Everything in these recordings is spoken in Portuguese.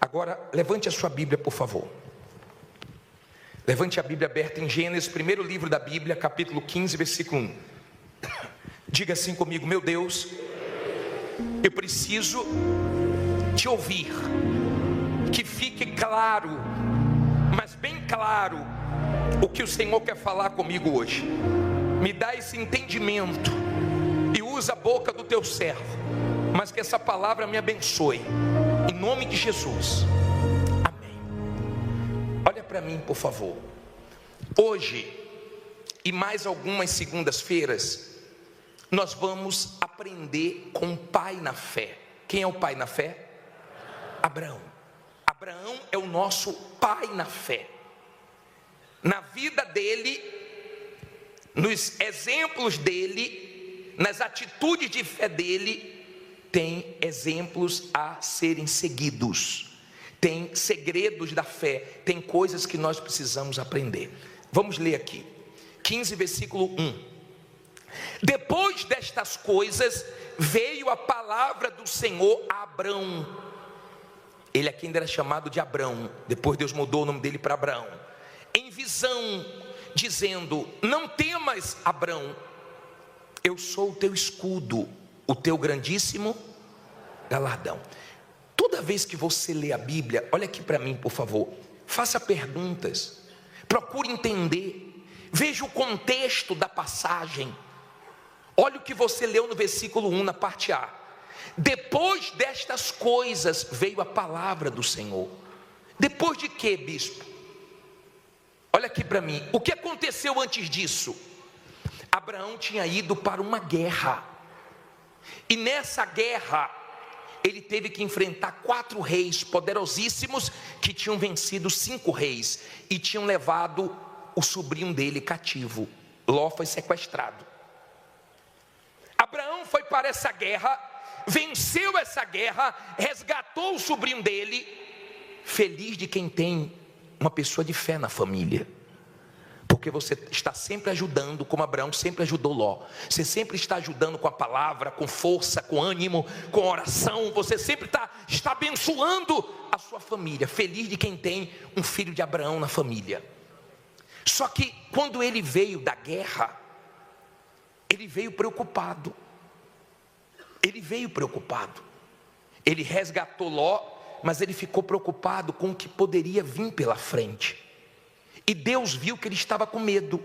Agora, levante a sua Bíblia, por favor. Levante a Bíblia aberta em Gênesis, primeiro livro da Bíblia, capítulo 15, versículo 1. Diga assim comigo: meu Deus, eu preciso te ouvir. Que fique claro, mas bem claro, o que o Senhor quer falar comigo hoje. Me dá esse entendimento e usa a boca do teu servo, mas que essa palavra me abençoe, em nome de Jesus, amém. Olha para mim, por favor. Hoje e mais algumas segundas-feiras nós vamos aprender com o pai na fé. Quem é o pai na fé? Abraão. Abraão é o nosso pai na fé. Na vida dele, nos exemplos dele, nas atitudes de fé dele, tem exemplos a serem seguidos, tem segredos da fé, tem coisas que nós precisamos aprender. Vamos ler aqui, 15 versículo 1. Depois destas coisas, veio a palavra do Senhor a Abrão. Ele aqui ainda era chamado de Abrão, depois Deus mudou o nome dele para Abraão, em visão, dizendo: não temas, Abrão, eu sou o teu escudo, o teu grandíssimo galardão. Toda vez que você lê a Bíblia, olha aqui para mim, por favor, faça perguntas, procure entender, veja o contexto da passagem. Olha o que você leu no versículo 1, na parte A. Depois destas coisas veio a palavra do Senhor. Depois de quê, bispo? Olha aqui para mim, o que aconteceu antes disso? Abraão tinha ido para uma guerra, e nessa guerra ele teve que enfrentar 4 reis poderosíssimos que tinham vencido 5 reis e tinham levado o sobrinho dele cativo. Ló foi sequestrado. Abraão foi para essa guerra, venceu essa guerra, resgatou o sobrinho dele, feliz de quem tem uma pessoa de fé na família, porque você está sempre ajudando, como Abraão sempre ajudou Ló. Você sempre está ajudando com a palavra, com força, com ânimo, com oração. Você sempre está abençoando a sua família, feliz de quem tem um filho de Abraão na família. Só que quando ele veio da guerra, ele veio preocupado. Ele resgatou Ló, mas ele ficou preocupado com o que poderia vir pela frente. E Deus viu que ele estava com medo,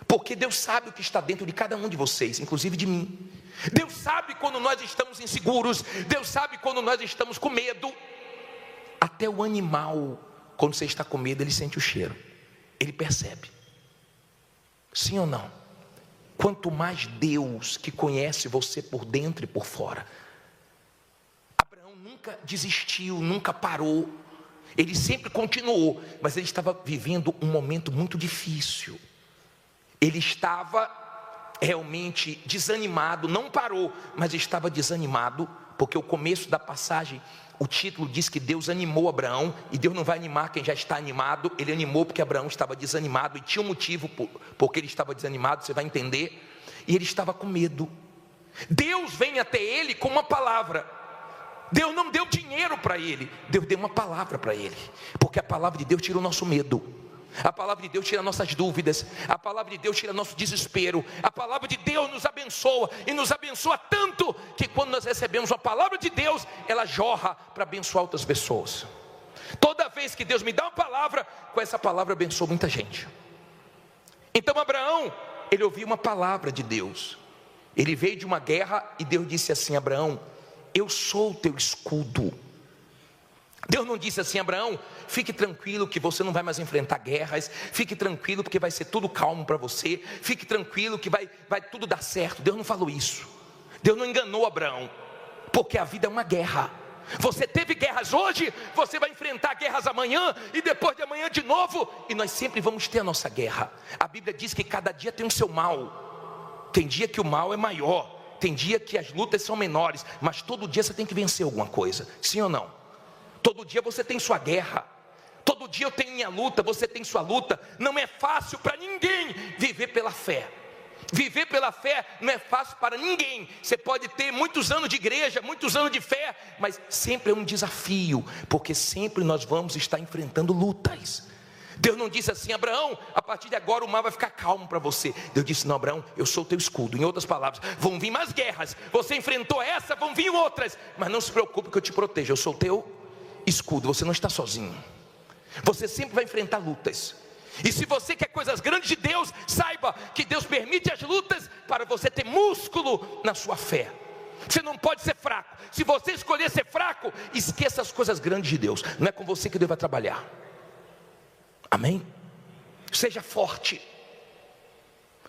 porque Deus sabe o que está dentro de cada um de vocês, inclusive de mim. Deus sabe quando nós estamos inseguros, Deus sabe quando nós estamos com medo. Até o animal, quando você está com medo, ele sente o cheiro, ele percebe. Sim ou não? Quanto mais Deus, que conhece você por dentro e por fora. Abraão nunca desistiu, nunca parou, ele sempre continuou, mas ele estava vivendo um momento muito difícil. Ele estava realmente desanimado, não parou, mas estava desanimado, porque o começo da passagem, o título diz que Deus animou Abraão, e Deus não vai animar quem já está animado. Ele animou porque Abraão estava desanimado, e tinha um motivo porque ele estava desanimado, você vai entender. E ele estava com medo. Deus vem até ele com uma palavra. Deus não deu dinheiro para ele, Deus deu uma palavra para ele, porque a palavra de Deus tira o nosso medo, a palavra de Deus tira nossas dúvidas, a palavra de Deus tira nosso desespero. A palavra de Deus nos abençoa, e nos abençoa tanto, que quando nós recebemos a palavra de Deus, ela jorra para abençoar outras pessoas. Toda vez que Deus me dá uma palavra, com essa palavra abençoa muita gente. Então Abraão, ele ouviu uma palavra de Deus. Ele veio de uma guerra, e Deus disse assim: Abraão, eu sou o teu escudo. Deus não disse assim: Abraão, fique tranquilo que você não vai mais enfrentar guerras, fique tranquilo porque vai ser tudo calmo para você, fique tranquilo que vai tudo dar certo. Deus não falou isso. Deus não enganou Abraão, porque a vida é uma guerra. Você teve guerras hoje, você vai enfrentar guerras amanhã, e depois de amanhã de novo, e nós sempre vamos ter a nossa guerra. A Bíblia diz que cada dia tem o seu mal. Tem dia que o mal é maior, tem dia que as lutas são menores, mas todo dia você tem que vencer alguma coisa, sim ou não? Todo dia você tem sua guerra, todo dia eu tenho minha luta, você tem sua luta. Não é fácil para ninguém viver pela fé. Viver pela fé não é fácil para ninguém. Você pode ter muitos anos de igreja, muitos anos de fé, mas sempre é um desafio, porque sempre nós vamos estar enfrentando lutas. Deus não disse assim: Abraão, a partir de agora o mar vai ficar calmo para você. Deus disse: não, Abraão, eu sou o teu escudo. Em outras palavras, vão vir mais guerras. Você enfrentou essa, vão vir outras, mas não se preocupe que eu te protejo. Eu sou o teu escudo, você não está sozinho. Você sempre vai enfrentar lutas. E se você quer coisas grandes de Deus, saiba que Deus permite as lutas para você ter músculo na sua fé. Você não pode ser fraco. Se você escolher ser fraco, esqueça as coisas grandes de Deus. Não é com você que Deus vai trabalhar. Amém? Seja forte.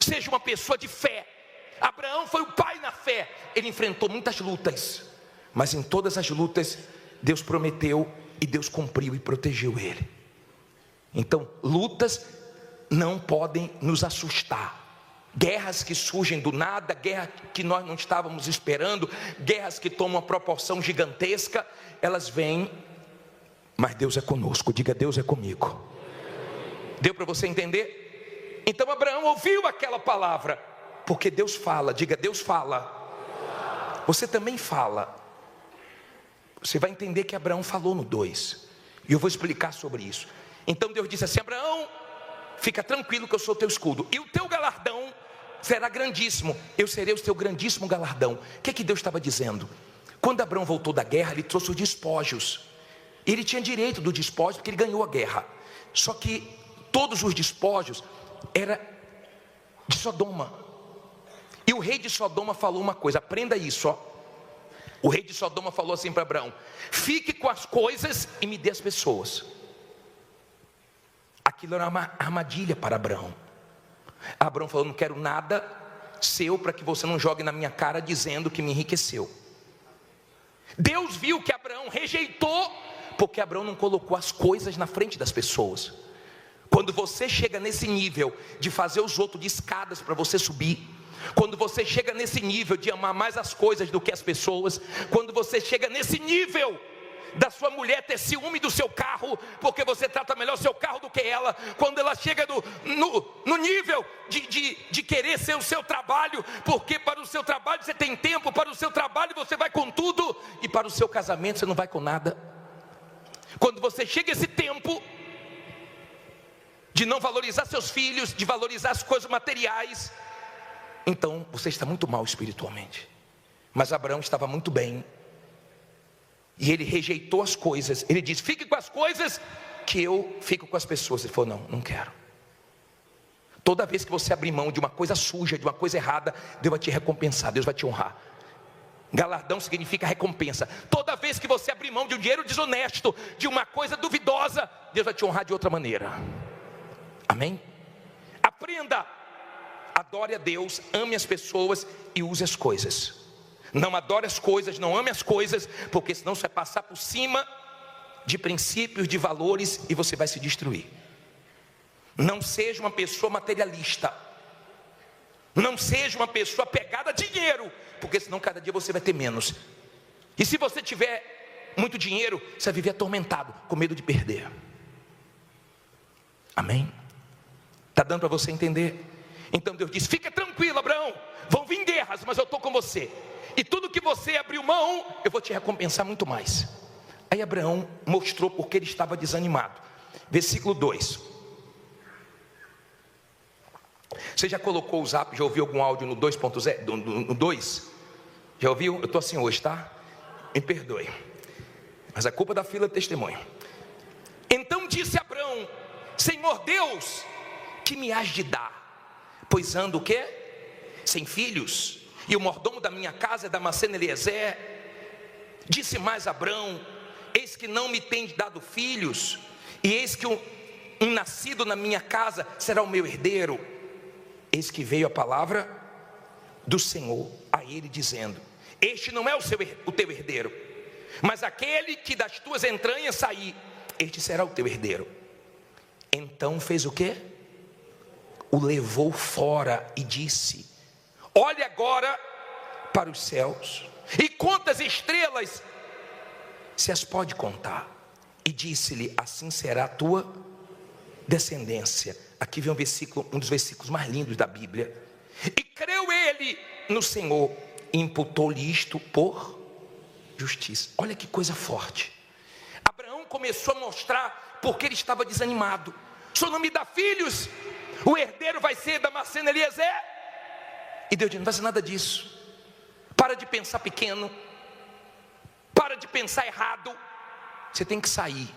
Seja uma pessoa de fé. Abraão foi o pai na fé. Ele enfrentou muitas lutas, mas em todas as lutas Deus prometeu e Deus cumpriu e protegeu ele. Então, lutas não podem nos assustar. Guerras que surgem do nada, guerra que nós não estávamos esperando, guerras que tomam uma proporção gigantesca, elas vêm, mas Deus é conosco. Diga: Deus é comigo. Deu para você entender? Então Abraão ouviu aquela palavra, porque Deus fala. Diga: Deus fala. Você também fala. Você vai entender que Abraão falou no 2, e eu vou explicar sobre isso. Então Deus disse assim: Abraão, fica tranquilo que eu sou teu escudo, e o teu galardão será grandíssimo. Eu serei o teu grandíssimo galardão. O que Deus estava dizendo? Quando Abraão voltou da guerra, ele trouxe os despojos. Ele tinha direito do despojo, porque ele ganhou a guerra. Só que todos os despojos eram de Sodoma. E o rei de Sodoma falou uma coisa, aprenda isso, ó. O rei de Sodoma falou assim para Abraão: fique com as coisas e me dê as pessoas. Aquilo era uma armadilha para Abraão. Abraão falou: não quero nada seu para que você não jogue na minha cara dizendo que me enriqueceu. Deus viu que Abraão rejeitou, porque Abraão não colocou as coisas na frente das pessoas. Quando você chega nesse nível de fazer os outros de escadas para você subir, quando você chega nesse nível de amar mais as coisas do que as pessoas, quando você chega nesse nível da sua mulher ter ciúme do seu carro, porque você trata melhor o seu carro do que ela, quando ela chega no nível de querer ser o seu trabalho, porque para o seu trabalho você tem tempo, para o seu trabalho você vai com tudo, e para o seu casamento você não vai com nada. Quando você chega a esse tempo de não valorizar seus filhos, de valorizar as coisas materiais, então você está muito mal espiritualmente. Mas Abraão estava muito bem, e ele rejeitou as coisas. Ele disse: fique com as coisas, que eu fico com as pessoas. Ele falou: não quero. Toda vez que você abrir mão de uma coisa suja, de uma coisa errada, Deus vai te recompensar, Deus vai te honrar. Galardão significa recompensa. Toda vez que você abrir mão de um dinheiro desonesto, de uma coisa duvidosa, Deus vai te honrar de outra maneira. Amém? Aprenda, adore a Deus, ame as pessoas e use as coisas. Não adore as coisas, não ame as coisas, porque senão você vai passar por cima de princípios, de valores, e você vai se destruir. Não seja uma pessoa materialista. Não seja uma pessoa apegada a dinheiro, porque senão cada dia você vai ter menos. E se você tiver muito dinheiro, você vai viver atormentado, com medo de perder. Amém? Está dando para você entender? Então Deus disse: fica tranquilo, Abraão, vão vir guerras, mas eu estou com você. E tudo que você abriu mão, eu vou te recompensar muito mais. Aí Abraão mostrou porque ele estava desanimado. Versículo 2. Você já colocou o zap, já ouviu algum áudio no 2.0? No 2? Já ouviu? Eu estou assim hoje, tá? Me perdoe, mas a culpa da fila de testemunho. Então disse Abraão: Senhor Deus, que me hás de dar? Pois ando o quê? Sem filhos, e o mordomo da minha casa é Damasceno Eliezer. Disse mais Abraão: eis que não me tem dado filhos, e eis que um nascido na minha casa será o meu herdeiro. Eis que veio a palavra do Senhor a ele dizendo: este não é o teu herdeiro, mas aquele que das tuas entranhas sair, este será o teu herdeiro. Então fez o quê? O levou fora e disse: olhe agora para os céus e conta as estrelas, se as pode contar. E disse-lhe: assim será a tua descendência. Aqui vem um dos versículos mais lindos da Bíblia. E creu ele no Senhor, e imputou-lhe isto por justiça. Olha que coisa forte. Abraão começou a mostrar porque ele estava desanimado. O Senhor não me dá filhos, o herdeiro vai ser Damasceno Eliezer. E Deus disse: não vai ser nada disso. Para de pensar pequeno, para de pensar errado. Você tem que sair.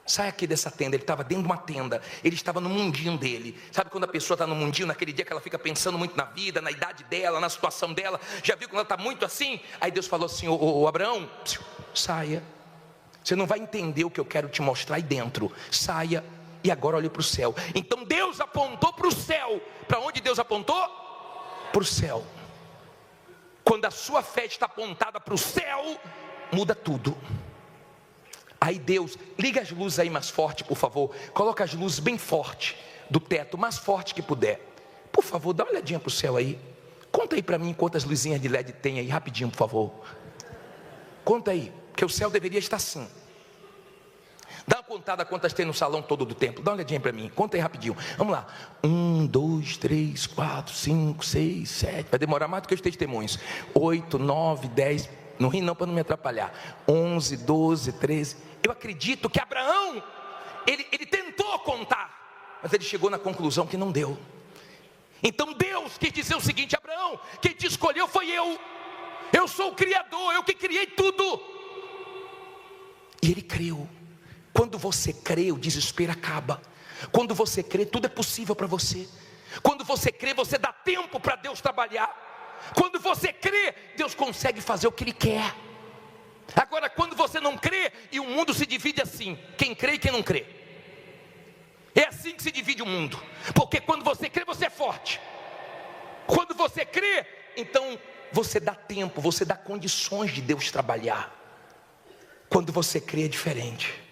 Sai aqui dessa tenda. Ele estava dentro de uma tenda, ele estava no mundinho dele. Sabe quando a pessoa está no mundinho, naquele dia que ela fica pensando muito na vida, na idade dela, na situação dela? Já viu quando ela está muito assim? Aí Deus falou assim: ô Abraão, saia. Você não vai entender o que eu quero te mostrar aí dentro. Saia. E agora olhe para o céu. Então Deus apontou para o céu. Para onde Deus apontou? Para o céu. Quando a sua fé está apontada para o céu, muda tudo. Aí Deus, liga as luzes aí mais forte, por favor. Coloca as luzes bem forte do teto, mais forte que puder. Por favor, dá uma olhadinha para o céu aí. Conta aí para mim quantas luzinhas de LED tem aí, rapidinho, por favor. Conta aí, porque o céu deveria estar assim. Dá uma contada quantas tem no salão todo do templo. Dá uma olhadinha para mim, conta aí rapidinho. Vamos lá, 1, 2, 3, 4, 5, 6, 7. Vai demorar mais do que os testemunhos. 8, 9, 10. Não ri não para não me atrapalhar. 11, 12, 13. Eu acredito que Abraão, ele tentou contar, mas ele chegou na conclusão que não deu. Então Deus quis dizer o seguinte: Abraão, quem te escolheu foi eu. Eu sou o Criador, eu que criei tudo. E ele creu. Quando você crê, o desespero acaba. Quando você crê, tudo é possível para você. Quando você crê, você dá tempo para Deus trabalhar. Quando você crê, Deus consegue fazer o que Ele quer. Agora, quando você não crê, e o mundo se divide assim: quem crê e quem não crê. É assim que se divide o mundo. Porque quando você crê, você é forte. Quando você crê, então você dá tempo, você dá condições de Deus trabalhar. Quando você crê, é diferente.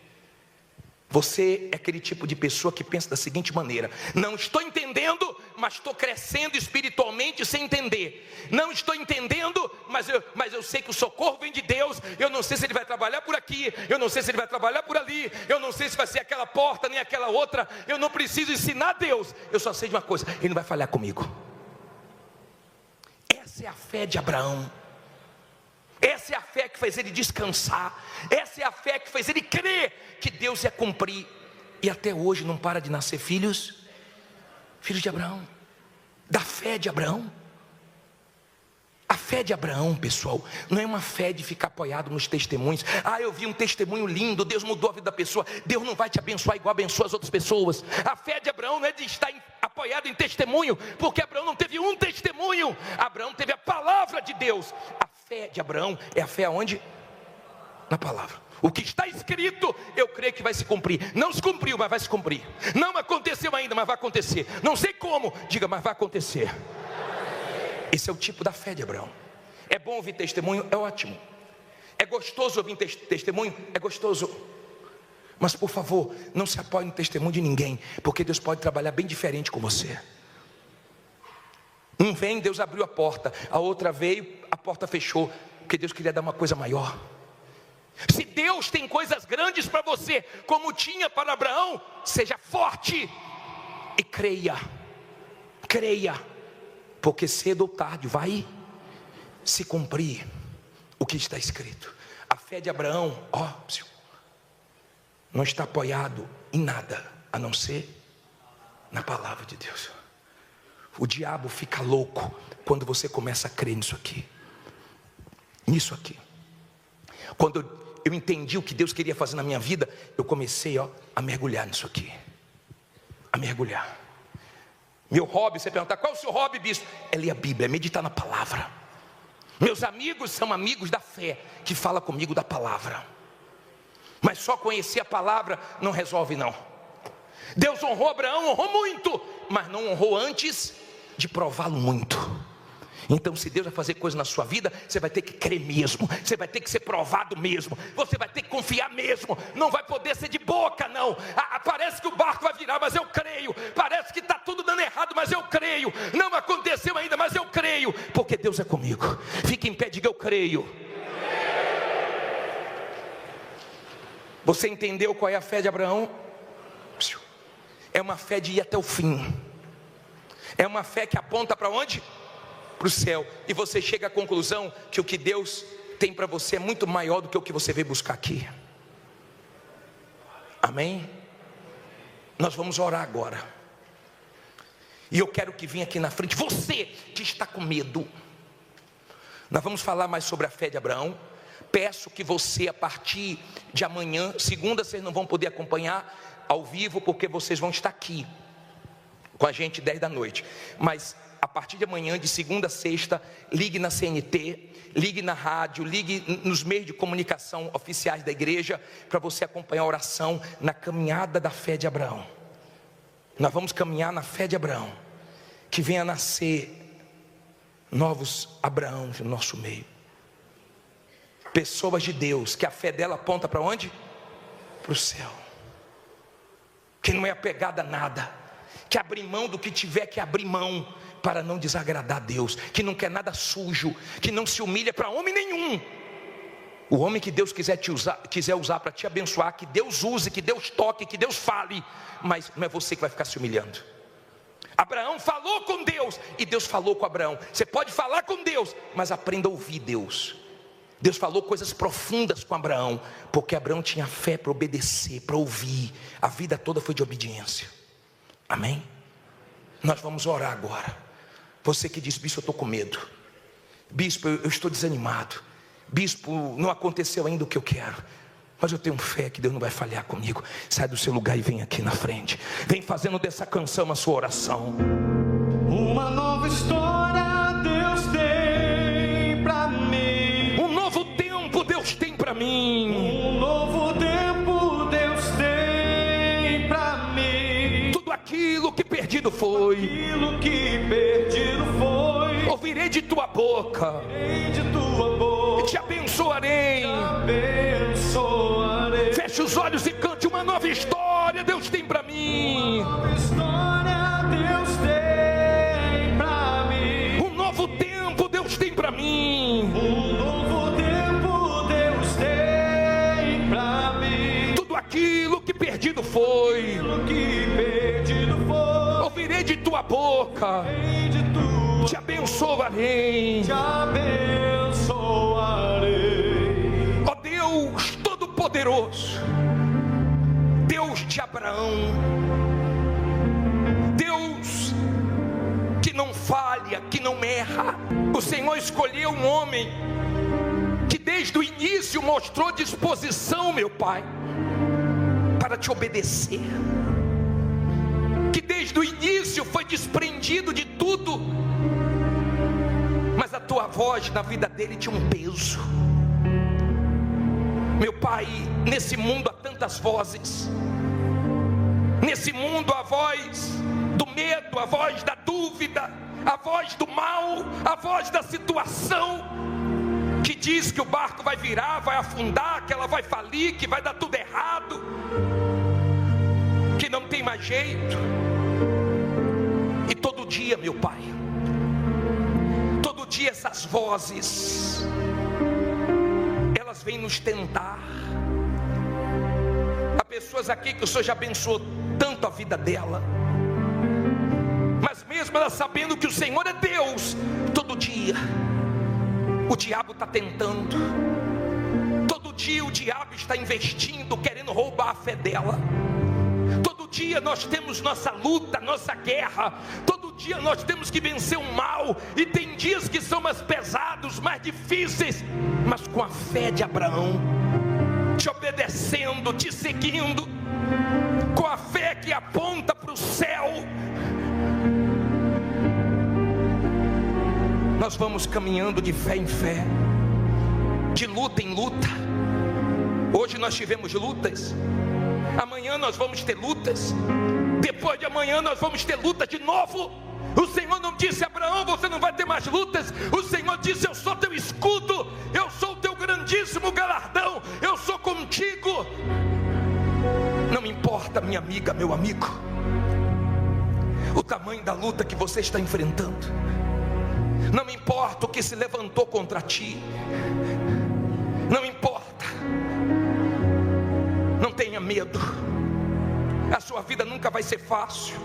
Você é aquele tipo de pessoa que pensa da seguinte maneira: não estou entendendo, mas estou crescendo espiritualmente sem entender. Não estou entendendo, mas eu sei que o socorro vem de Deus. Eu não sei se Ele vai trabalhar por aqui, eu não sei se Ele vai trabalhar por ali, eu não sei se vai ser aquela porta, nem aquela outra. Eu não preciso ensinar a Deus, eu só sei de uma coisa: Ele não vai falhar comigo. Essa é a fé de Abraão. Essa é a fé que fez ele descansar. Essa é a fé que fez ele crer que Deus ia cumprir. E até hoje não para de nascer filhos de Abraão. Da fé de Abraão. A fé de Abraão, pessoal, não é uma fé de ficar apoiado nos testemunhos. Ah, eu vi um testemunho lindo, Deus mudou a vida da pessoa. Deus não vai te abençoar igual abençoa as outras pessoas. A fé de Abraão não é de estar apoiado em testemunho, porque Abraão não teve um testemunho. Abraão teve a palavra de Deus. A fé de Abraão é a fé aonde? Na palavra. O que está escrito, eu creio que vai se cumprir. Não se cumpriu, mas vai se cumprir. Não aconteceu ainda, mas vai acontecer. Não sei como, diga, mas vai acontecer. Esse é o tipo da fé de Abraão. É bom ouvir testemunho? É ótimo. É gostoso ouvir testemunho? É gostoso. Mas por favor, não se apoie no testemunho de ninguém, porque Deus pode trabalhar bem diferente com você. Um vem, Deus abriu a porta. A outra veio, a porta fechou, porque Deus queria dar uma coisa maior. Se Deus tem coisas grandes para você, como tinha para Abraão, seja forte e creia. Creia, porque cedo ou tarde vai se cumprir o que está escrito. A fé de Abraão, não está apoiado em nada, a não ser na palavra de Deus. O diabo fica louco quando você começa a crer nisso aqui. Nisso aqui. Quando eu entendi o que Deus queria fazer na minha vida, eu comecei a mergulhar nisso aqui. A mergulhar. Meu hobby, você perguntar, qual é o seu hobby, bispo? É ler a Bíblia, é meditar na palavra. Meus amigos são amigos da fé, que fala comigo da palavra. Mas só conhecer a palavra não resolve não. Deus honrou Abraão, honrou muito, mas não honrou antes de prová-lo muito. Então se Deus vai fazer coisa na sua vida, você vai ter que crer mesmo. Você vai ter que ser provado mesmo. Você vai ter que confiar mesmo. Não vai poder ser de boca não. Parece que o barco vai virar, mas eu creio. Parece que está tudo dando errado, mas eu creio. Não aconteceu ainda, mas eu creio, porque Deus é comigo. Fique em pé, diga eu creio. Você entendeu qual é a fé de Abraão? É uma fé de ir até o fim. É uma fé que aponta para onde? Para o céu. E você chega à conclusão que o que Deus tem para você é muito maior do que o que você veio buscar aqui. Amém? Nós vamos orar agora. E eu quero que venha aqui na frente, você que está com medo. Nós vamos falar mais sobre a fé de Abraão. Peço que você, a partir de amanhã, segunda, vocês não vão poder acompanhar ao vivo, porque vocês vão estar aqui com a gente 10 da noite. Mas a partir de amanhã, de segunda a sexta, ligue na CNT, ligue na rádio, ligue nos meios de comunicação oficiais da igreja, para você acompanhar a oração na caminhada da fé de Abraão. Nós vamos caminhar na fé de Abraão, que venha a nascer novos Abraão no nosso meio. Pessoas de Deus, que a fé dela aponta para onde? Para o céu. Que não é apegada a nada, que abre mão do que tiver que abrir mão, para não desagradar a Deus, que não quer nada sujo, que não se humilha para homem nenhum. O homem que Deus quiser usar para te abençoar, que Deus use, que Deus toque, que Deus fale, mas não é você que vai ficar se humilhando. Abraão falou com Deus, e Deus falou com Abraão. Você pode falar com Deus, mas aprenda a ouvir Deus. Deus falou coisas profundas com Abraão, porque Abraão tinha fé para obedecer, para ouvir. A vida toda foi de obediência. Amém? Nós vamos orar agora. Você que diz: bispo, eu estou com medo. Bispo, eu estou desanimado. Bispo, não aconteceu ainda o que eu quero, mas eu tenho fé que Deus não vai falhar comigo. Sai do seu lugar e vem aqui na frente. Vem fazendo dessa canção a sua oração. Uma nova história Deus tem pra mim. Um novo tempo Deus tem pra mim. Um novo tempo Deus tem pra mim. Tudo aquilo que perdido foi, Aquilo que perdido foi, ouvirei de tua boca. ouvirei de tua boca. Te abençoarei. Abençoarei. Feche os olhos e cante: uma nova história Deus tem pra mim. Uma nova história Deus tem pra mim. Um novo tempo Deus tem pra mim. Um novo tempo Deus tem pra mim. Tudo aquilo que perdido foi, Aquilo que perdido foi, ouvirei de tua boca. ouvirei de tua. Te abençoarei. Te abençoarei. Ó Deus Todo-Poderoso, Deus de Abraão, Deus que não falha, que não erra. O Senhor escolheu um homem que desde o início mostrou disposição, meu Pai, para te obedecer, que desde o início foi desprendido de tudo, mas a tua voz na vida dele tinha um peso. Meu Pai, nesse mundo há tantas vozes. Nesse mundo a voz do medo, a voz da dúvida, a voz do mal, a voz da situação, que diz que o barco vai virar, vai afundar, que ela vai falir, que vai dar tudo errado, que não tem mais jeito. E todo dia, meu Pai, todo dia essas vozes, elas vêm nos tentar. Há pessoas aqui que o Senhor já abençoou tanto a vida dela, mas mesmo ela sabendo que o Senhor é Deus, todo dia o diabo está tentando, todo dia o diabo está investindo, querendo roubar a fé dela. Todo dia nós temos nossa luta, nossa guerra. Todo dia nós temos que vencer o mal. E tem dias que são mais pesados, mais difíceis, mas com a fé de Abraão, te obedecendo, te seguindo, com a fé que aponta para o céu, nós vamos caminhando de fé em fé, de luta em luta. Hoje nós tivemos lutas, amanhã nós vamos ter lutas, depois de amanhã nós vamos ter luta de novo. O Senhor não disse: Abraão, você não vai ter mais lutas. O Senhor disse: eu sou teu escudo, eu sou o teu grandíssimo galardão, eu sou contigo. Não importa, minha amiga, meu amigo, o tamanho da luta que você está enfrentando, não importa o que se levantou contra ti, não importa, não tenha medo. A sua vida nunca vai ser fácil,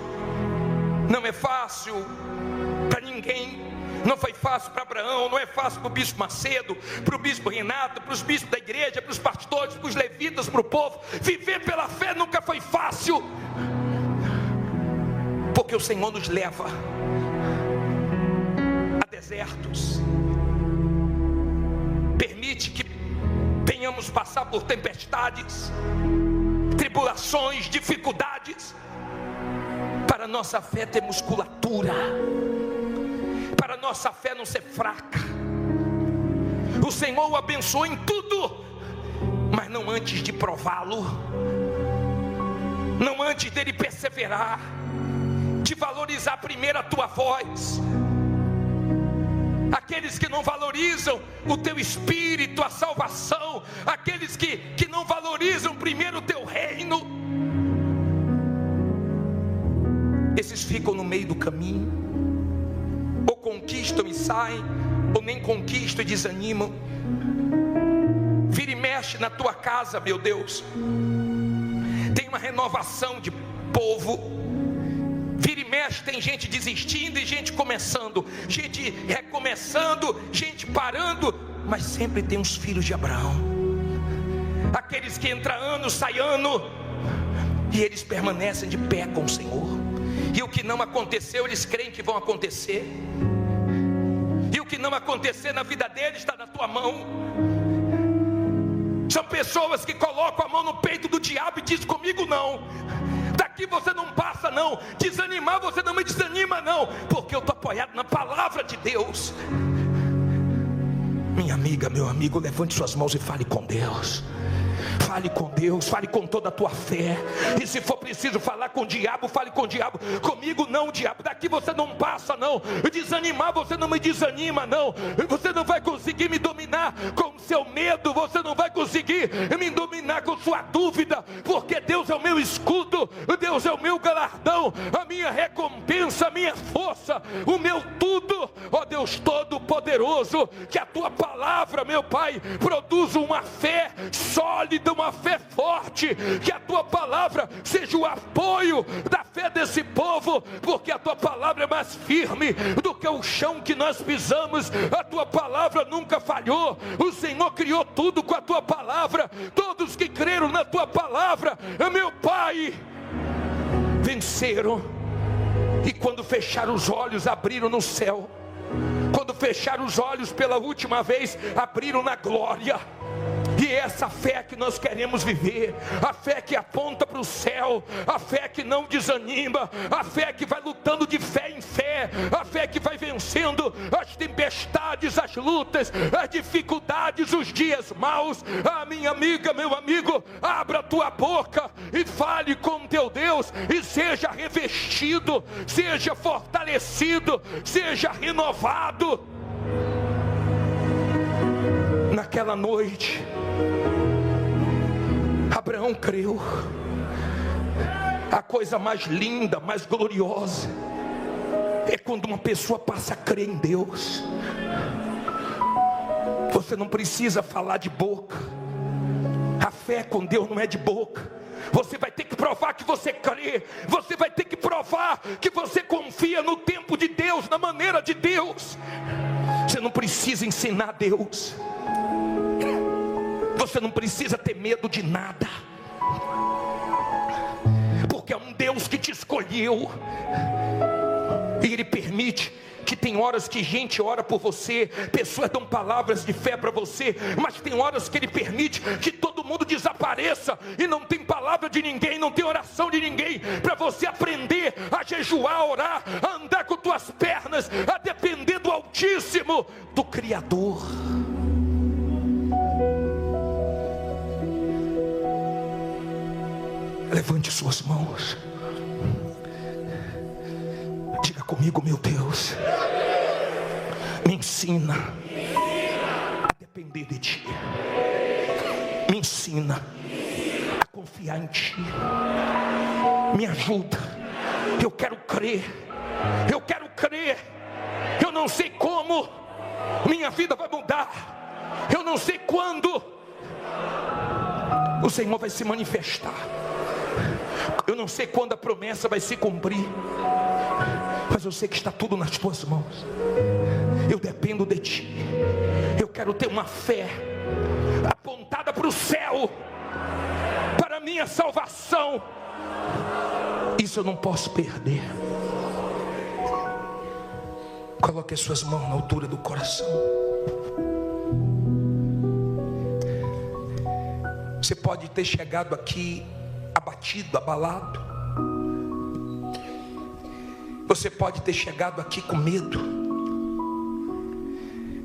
Não é fácil para ninguém. Não foi fácil para Abraão, não é fácil para o bispo Macedo, para o bispo Renato, para os bispos da igreja, para os pastores, para os levitas, para o povo. Viver pela fé nunca foi fácil, porque o Senhor nos leva a desertos, permite que venhamos passar por tempestades, tribulações, dificuldades, para nossa fé ter musculatura, para nossa fé não ser fraca. O Senhor o abençoou em tudo, mas não antes de prová-lo, não antes dele perseverar, de valorizar primeiro a tua voz. Aqueles que não valorizam o teu espírito, a salvação, aqueles que não valorizam primeiro o teu reino, esses ficam no meio do caminho, ou conquistam e saem, ou nem conquistam e desanimam. Vira e mexe na tua casa, meu Deus, tem uma renovação de povo. Vira e mexe, tem gente desistindo e gente começando, gente recomeçando, gente parando, mas sempre tem uns filhos de Abraão, aqueles que entra ano, sai ano, e eles permanecem de pé com o Senhor. E o que não aconteceu, eles creem que vão acontecer. E o que não acontecer na vida deles está na tua mão. São pessoas que colocam a mão no peito do diabo e dizem: comigo não, daqui você não passa não, desanimar você não me desanima não, porque eu estou apoiado na palavra de Deus. Minha amiga, meu amigo, levante suas mãos e fale com Deus. Fale com Deus, fale com toda a tua fé. E se for preciso falar com o diabo, fale com o diabo. Comigo não, diabo, daqui você não passa não. Desanimar você não me desanima não. Você não vai conseguir me dominar com o seu medo, você não vai conseguir me dominar com sua dúvida, porque Deus é o meu escudo, Deus é o meu galardão, a minha recompensa, a minha força, o meu tudo. Ó Deus Todo-Poderoso, que a tua palavra, meu Pai, produza uma fé sólida, uma fé forte, que a tua palavra seja o apoio da fé desse povo, porque a tua palavra é mais firme do que o chão que nós pisamos. A tua palavra nunca falhou, o Senhor criou tudo com a tua palavra. Todos que creram na tua palavra, meu Pai, venceram, e quando fecharam os olhos, abriram no céu. Quando fecharam os olhos pela última vez, abriram na glória. E é essa fé que nós queremos viver, a fé que aponta para o céu, a fé que não desanima, a fé que vai lutando de fé em fé, a fé que vai vencendo as tempestades, as lutas, as dificuldades, os dias maus. Ah, minha amiga, meu amigo, abra a tua boca e fale com teu Deus, e seja revestido, seja fortalecido, seja renovado. Naquela noite, Abraão creu. A coisa mais linda, mais gloriosa, é quando uma pessoa passa a crer em Deus. Você não precisa falar de boca. A fé com Deus não é de boca. Você vai ter que provar que você crê. Você vai ter que provar que você confia no tempo de Deus, na maneira de Deus. Você não precisa ensinar Deus. Você não precisa ter medo de nada, porque é um Deus que te escolheu. E Ele permite que tem horas que gente ora por você, pessoas dão palavras de fé para você, mas tem horas que Ele permite que todo mundo desapareça, e não tem palavra de ninguém, não tem oração de ninguém, para você aprender a jejuar, a orar, a andar com tuas pernas, a depender do Altíssimo, do Criador. Levante suas mãos. Diga comigo: meu Deus, me ensina a depender de Ti. Me ensina a confiar em Ti. Me ajuda. Eu quero crer. Eu quero crer. Eu não sei como minha vida vai mudar. Eu não sei quando o Senhor vai se manifestar. Eu não sei quando a promessa vai se cumprir. mas eu sei que está tudo nas tuas mãos. Eu dependo de ti. Eu quero ter uma fé apontada para o céu, para a minha salvação. Isso eu não posso perder. Coloque as suas mãos na altura do coração. Você pode ter chegado aqui abatido, abalado. Você pode ter chegado aqui com medo,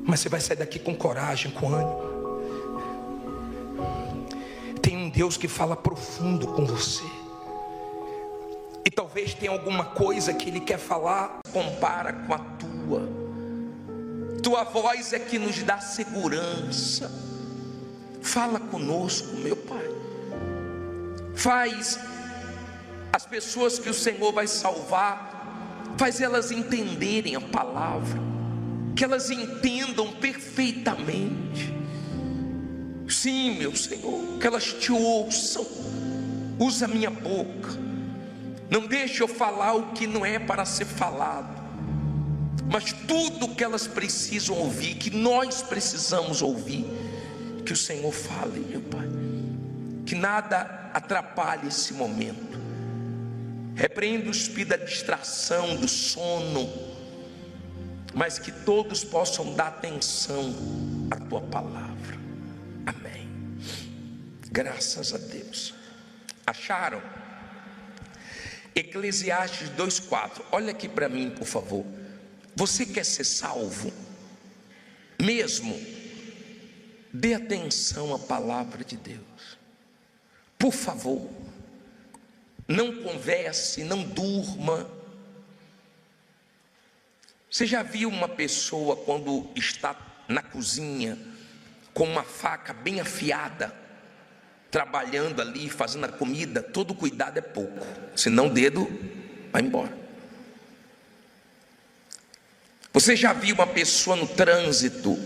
mas você vai sair daqui com coragem, com ânimo. Tem um Deus que fala profundo com você. E talvez tenha alguma coisa que Ele quer falar, compara com a tua. Tua voz é que nos dá segurança. Fala conosco, meu Pai. Faz as pessoas que o Senhor vai salvar, faz elas entenderem a palavra, que elas entendam perfeitamente. Sim, meu Senhor, que elas te ouçam. Usa a minha boca, não deixe eu falar o que não é para ser falado, mas tudo que elas precisam ouvir, que nós precisamos ouvir, que o Senhor fale, meu Pai. Que nada atrapalhe esse momento. Repreenda o espírito da distração, do sono, mas que todos possam dar atenção à tua palavra. Amém. Graças a Deus. Acharam? Eclesiastes 2:4. Olha aqui para mim, por favor. Você quer ser salvo? Mesmo? Dê atenção à palavra de Deus. Por favor. Não converse, não durma. Você já viu uma pessoa quando está na cozinha com uma faca bem afiada, trabalhando ali, fazendo a comida? Todo cuidado é pouco, senão o dedo vai embora. Você já viu uma pessoa no trânsito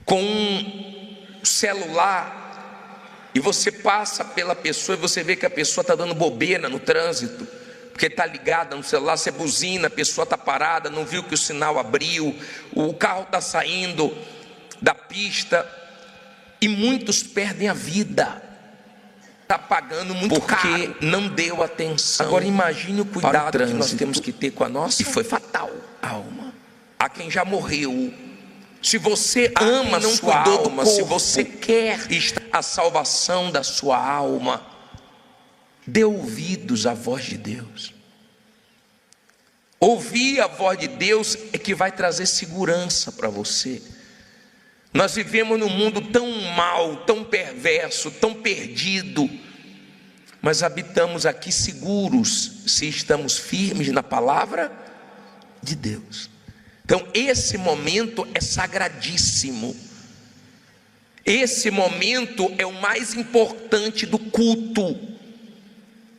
com um celular, e você passa pela pessoa e você vê que a pessoa está dando bobeira no trânsito, porque está ligada no celular, você buzina, a pessoa está parada, não viu que o sinal abriu, o carro está saindo da pista, e muitos perdem a vida, está pagando muito caro, porque não deu atenção. Agora imagine o cuidado que nós temos que ter com a nossa, e foi fatal, alma. Há quem já morreu. Se você ama a sua alma, se você quer a salvação da sua alma, dê ouvidos à voz de Deus. Ouvir a voz de Deus é que vai trazer segurança para você. Nós vivemos num mundo tão mau, tão perverso, tão perdido, mas habitamos aqui seguros se estamos firmes na palavra de Deus. Então esse momento é sagradíssimo. Esse momento é o mais importante do culto.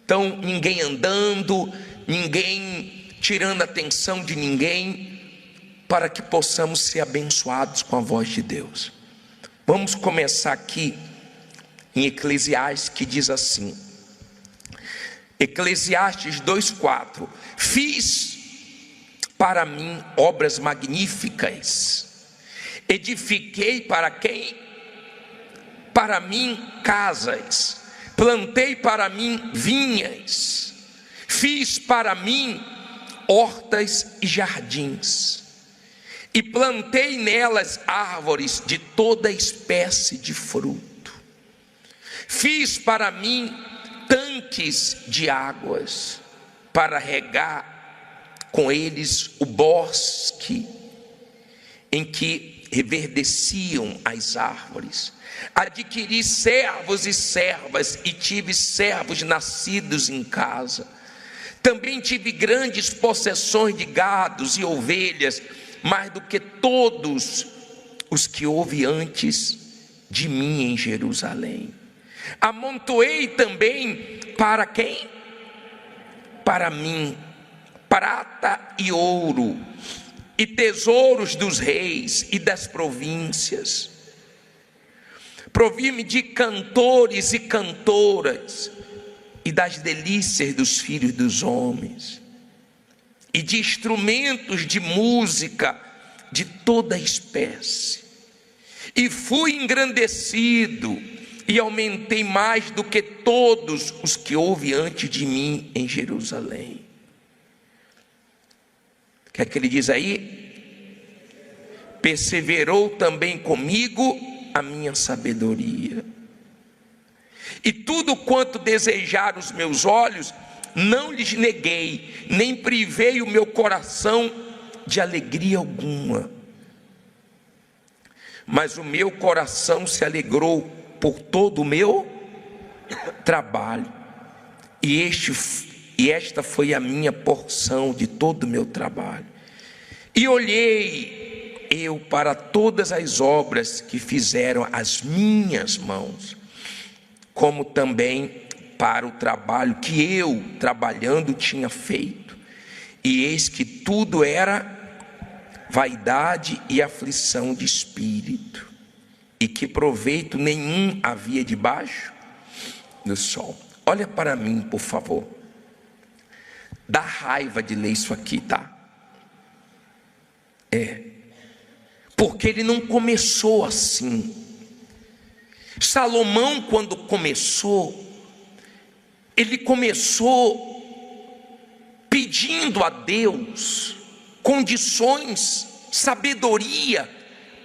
Então ninguém andando, ninguém tirando a atenção de ninguém, para que possamos ser abençoados com a voz de Deus. Vamos começar aqui em Eclesiastes, que diz assim, Eclesiastes 2:4: Fiz para mim obras magníficas, edifiquei para quem? Para mim casas, plantei para mim vinhas, fiz para mim hortas e jardins, e plantei nelas árvores de toda espécie de fruto. Fiz para mim tanques de águas, para regar com eles o bosque em que reverdeciam as árvores. Adquiri servos e servas, e tive servos nascidos em casa. Também tive grandes possessões de gados e ovelhas, mais do que todos os que houve antes de mim em Jerusalém. Amontoei também para quem? Para mim, prata e ouro, e tesouros dos reis e das províncias. Provi-me de cantores e cantoras, e das delícias dos filhos dos homens, e de instrumentos de música de toda espécie. E fui engrandecido e aumentei mais do que todos os que houve antes de mim em Jerusalém. O que é que ele diz aí? Perseverou também comigo a minha sabedoria. E tudo quanto desejaram os meus olhos, não lhes neguei, nem privei o meu coração de alegria alguma. Mas o meu coração se alegrou por todo o meu trabalho, e esta foi a minha porção de todo o meu trabalho. E olhei eu para todas as obras que fizeram as minhas mãos, como também para o trabalho que eu, trabalhando, tinha feito. E eis que tudo era vaidade e aflição de espírito, e que proveito nenhum havia debaixo do sol. Olha para mim, por favor. Dá raiva de ler isso aqui, tá? Porque ele não começou assim. Salomão, quando começou, ele começou pedindo a Deus condições, sabedoria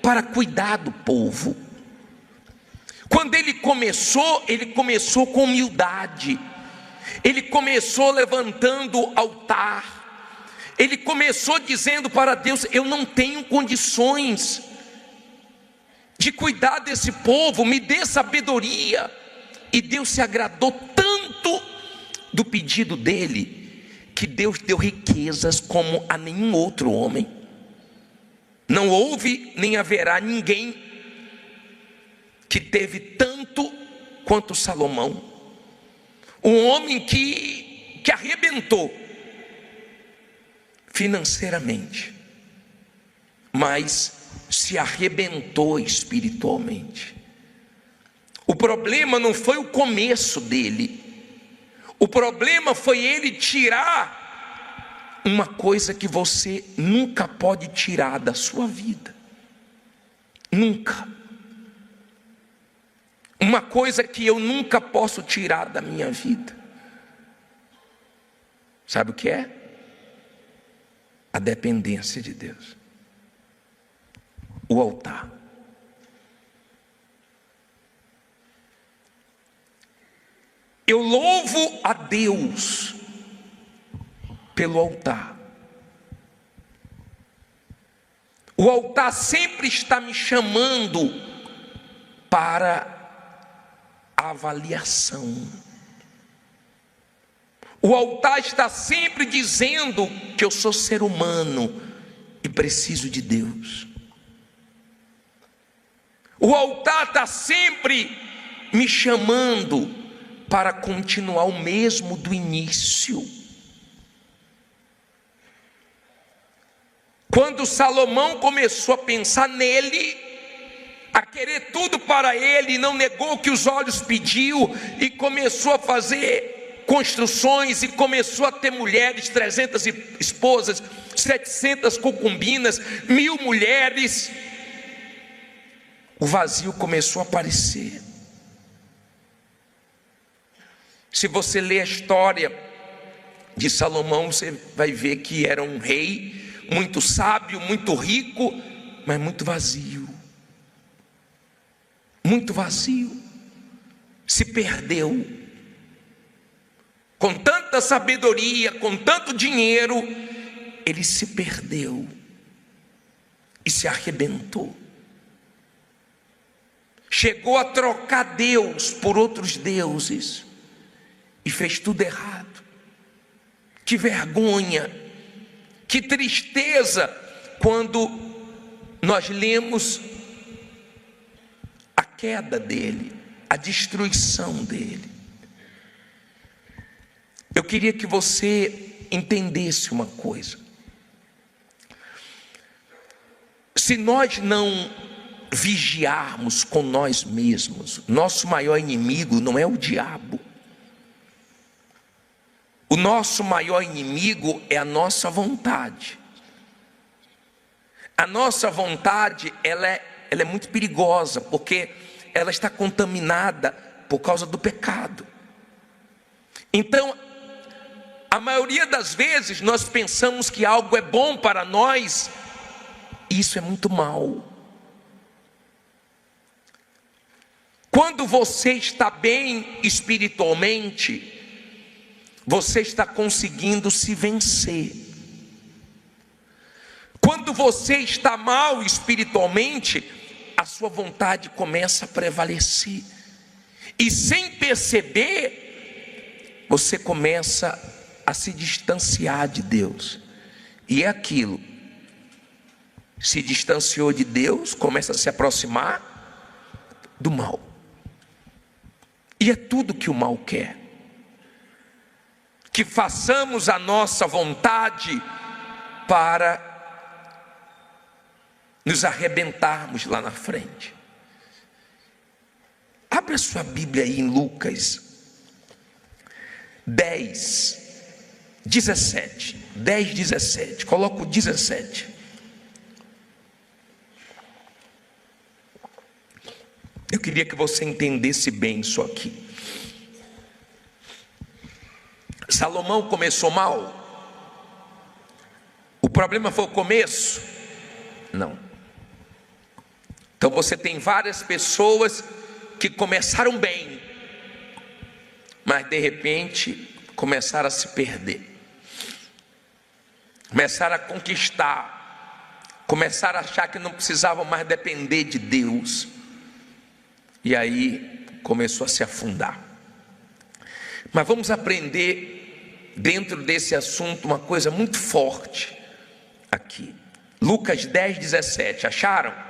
para cuidar do povo. Quando ele começou com humildade. Ele começou levantando altar. Ele começou dizendo para Deus: eu não tenho condições de cuidar desse povo, me dê sabedoria. E Deus se agradou tanto do pedido dele, que Deus deu riquezas como a nenhum outro homem. Não houve nem haverá ninguém que teve tanto quanto Salomão. Um homem que arrebentou financeiramente, mas se arrebentou espiritualmente. O problema não foi o começo dele. O problema foi ele tirar uma coisa que você nunca pode tirar da sua vida. Nunca. Uma coisa que eu nunca posso tirar da minha vida. Sabe o que é? A dependência de Deus. O altar. Eu louvo a Deus pelo altar. O altar sempre está me chamando para a avaliação. O altar está sempre dizendo que eu sou ser humano e preciso de Deus. O altar está sempre me chamando para continuar o mesmo do início. Quando Salomão começou a pensar nele, a querer tudo para ele, não negou que os olhos pediu, e começou a fazer construções, e começou a ter mulheres, 300 esposas, 700 concubinas, 1000 mulheres. O vazio começou a aparecer. Se você ler a história de Salomão, você vai ver que era um rei muito sábio, muito rico, mas muito vazio. Muito vazio. Se perdeu. Com tanta sabedoria, com tanto dinheiro, ele se perdeu e se arrebentou. Chegou a trocar Deus por outros deuses e fez tudo errado. Que vergonha, que tristeza quando nós lemos a queda dele, a destruição dele. Eu queria que você entendesse uma coisa. Se nós não vigiarmos com nós mesmos, nosso maior inimigo não é o diabo. O nosso maior inimigo é a nossa vontade. A nossa vontade, ela é muito perigosa, porque ela está contaminada por causa do pecado. Então, a maioria das vezes nós pensamos que algo é bom para nós, e isso é muito mal. Quando você está bem espiritualmente, você está conseguindo se vencer. Quando você está mal espiritualmente, a sua vontade começa a prevalecer. E sem perceber, você começa a se distanciar de Deus. E é aquilo. Se distanciou de Deus, começa a se aproximar do mal. E é tudo que o mal quer. Que façamos a nossa vontade para nos arrebentarmos lá na frente. Abra sua Bíblia aí em Lucas 10, 17. 10, 17. Coloca o 17. Eu queria que você entendesse bem isso aqui. Salomão começou mal? O problema foi o começo? Não. Então você tem várias pessoas que começaram bem, mas de repente começaram a se perder, começaram a conquistar, começaram a achar que não precisavam mais depender de Deus, e aí começou a se afundar. Mas vamos aprender dentro desse assunto uma coisa muito forte aqui. Lucas 10, 17, acharam?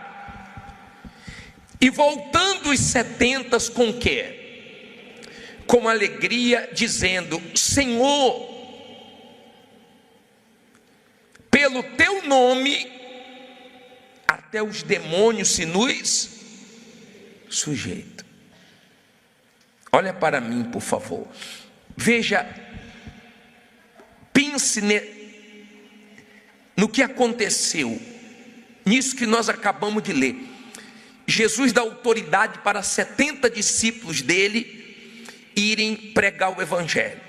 E voltando os 70 com o quê? Com alegria, dizendo: Senhor, pelo teu nome, até os demônios se nos sujeitam. Olha para mim, por favor. Veja, pense no que aconteceu, nisso que nós acabamos de ler. Jesus dá autoridade para 70 discípulos dele irem pregar o evangelho.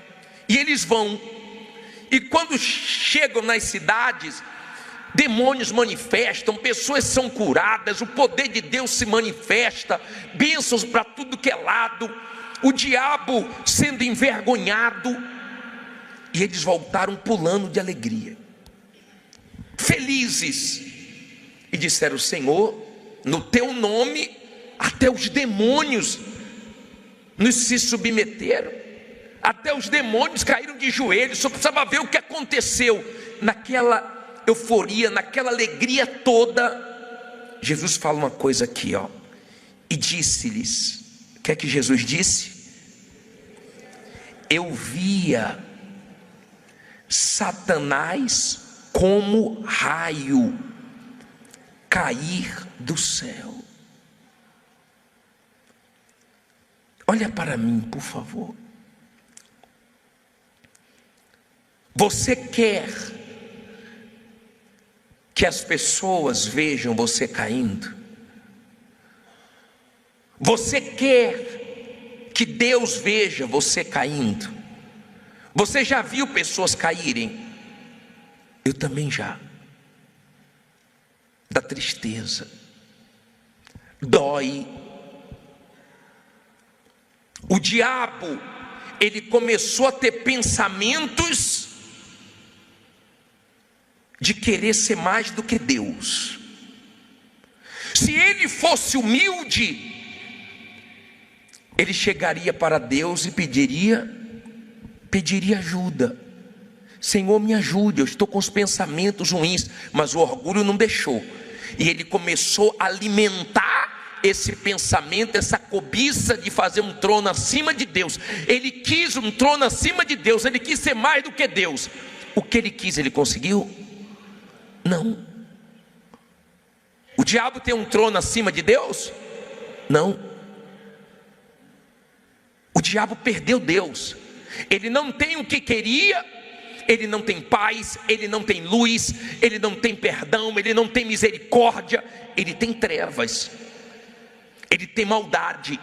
E eles vão. E quando chegam nas cidades, demônios manifestam, pessoas são curadas, o poder de Deus se manifesta, bênçãos para tudo que é lado, o diabo sendo envergonhado. E eles voltaram pulando de alegria, felizes, e disseram: Senhor, no teu nome até os demônios nos se submeteram, até os demônios caíram de joelhos. Só precisava ver o que aconteceu. Naquela euforia, naquela alegria toda, Jesus fala uma coisa aqui, ó. E disse-lhes, o que é que Jesus disse? Eu via Satanás como raio cair do céu. Olha para mim, por favor. Você quer que as pessoas vejam você caindo? Você quer que Deus veja você caindo? Você já viu pessoas caírem? Eu também já. Dá tristeza, dói. O diabo, ele começou a ter pensamentos de querer ser mais do que Deus. Se ele fosse humilde, ele chegaria para Deus e pediria ajuda. Senhor, me ajude, eu estou com os pensamentos ruins. Mas o orgulho não deixou, e ele começou a alimentar esse pensamento, essa cobiça de fazer um trono acima de Deus. Ele quis um trono acima de Deus, ele quis ser mais do que Deus. O que ele quis, ele conseguiu? Não. O diabo tem um trono acima de Deus? Não. O diabo perdeu Deus. Ele não tem o que queria, ele não tem paz, ele não tem luz, ele não tem perdão, ele não tem misericórdia, ele tem trevas, ele tem maldade.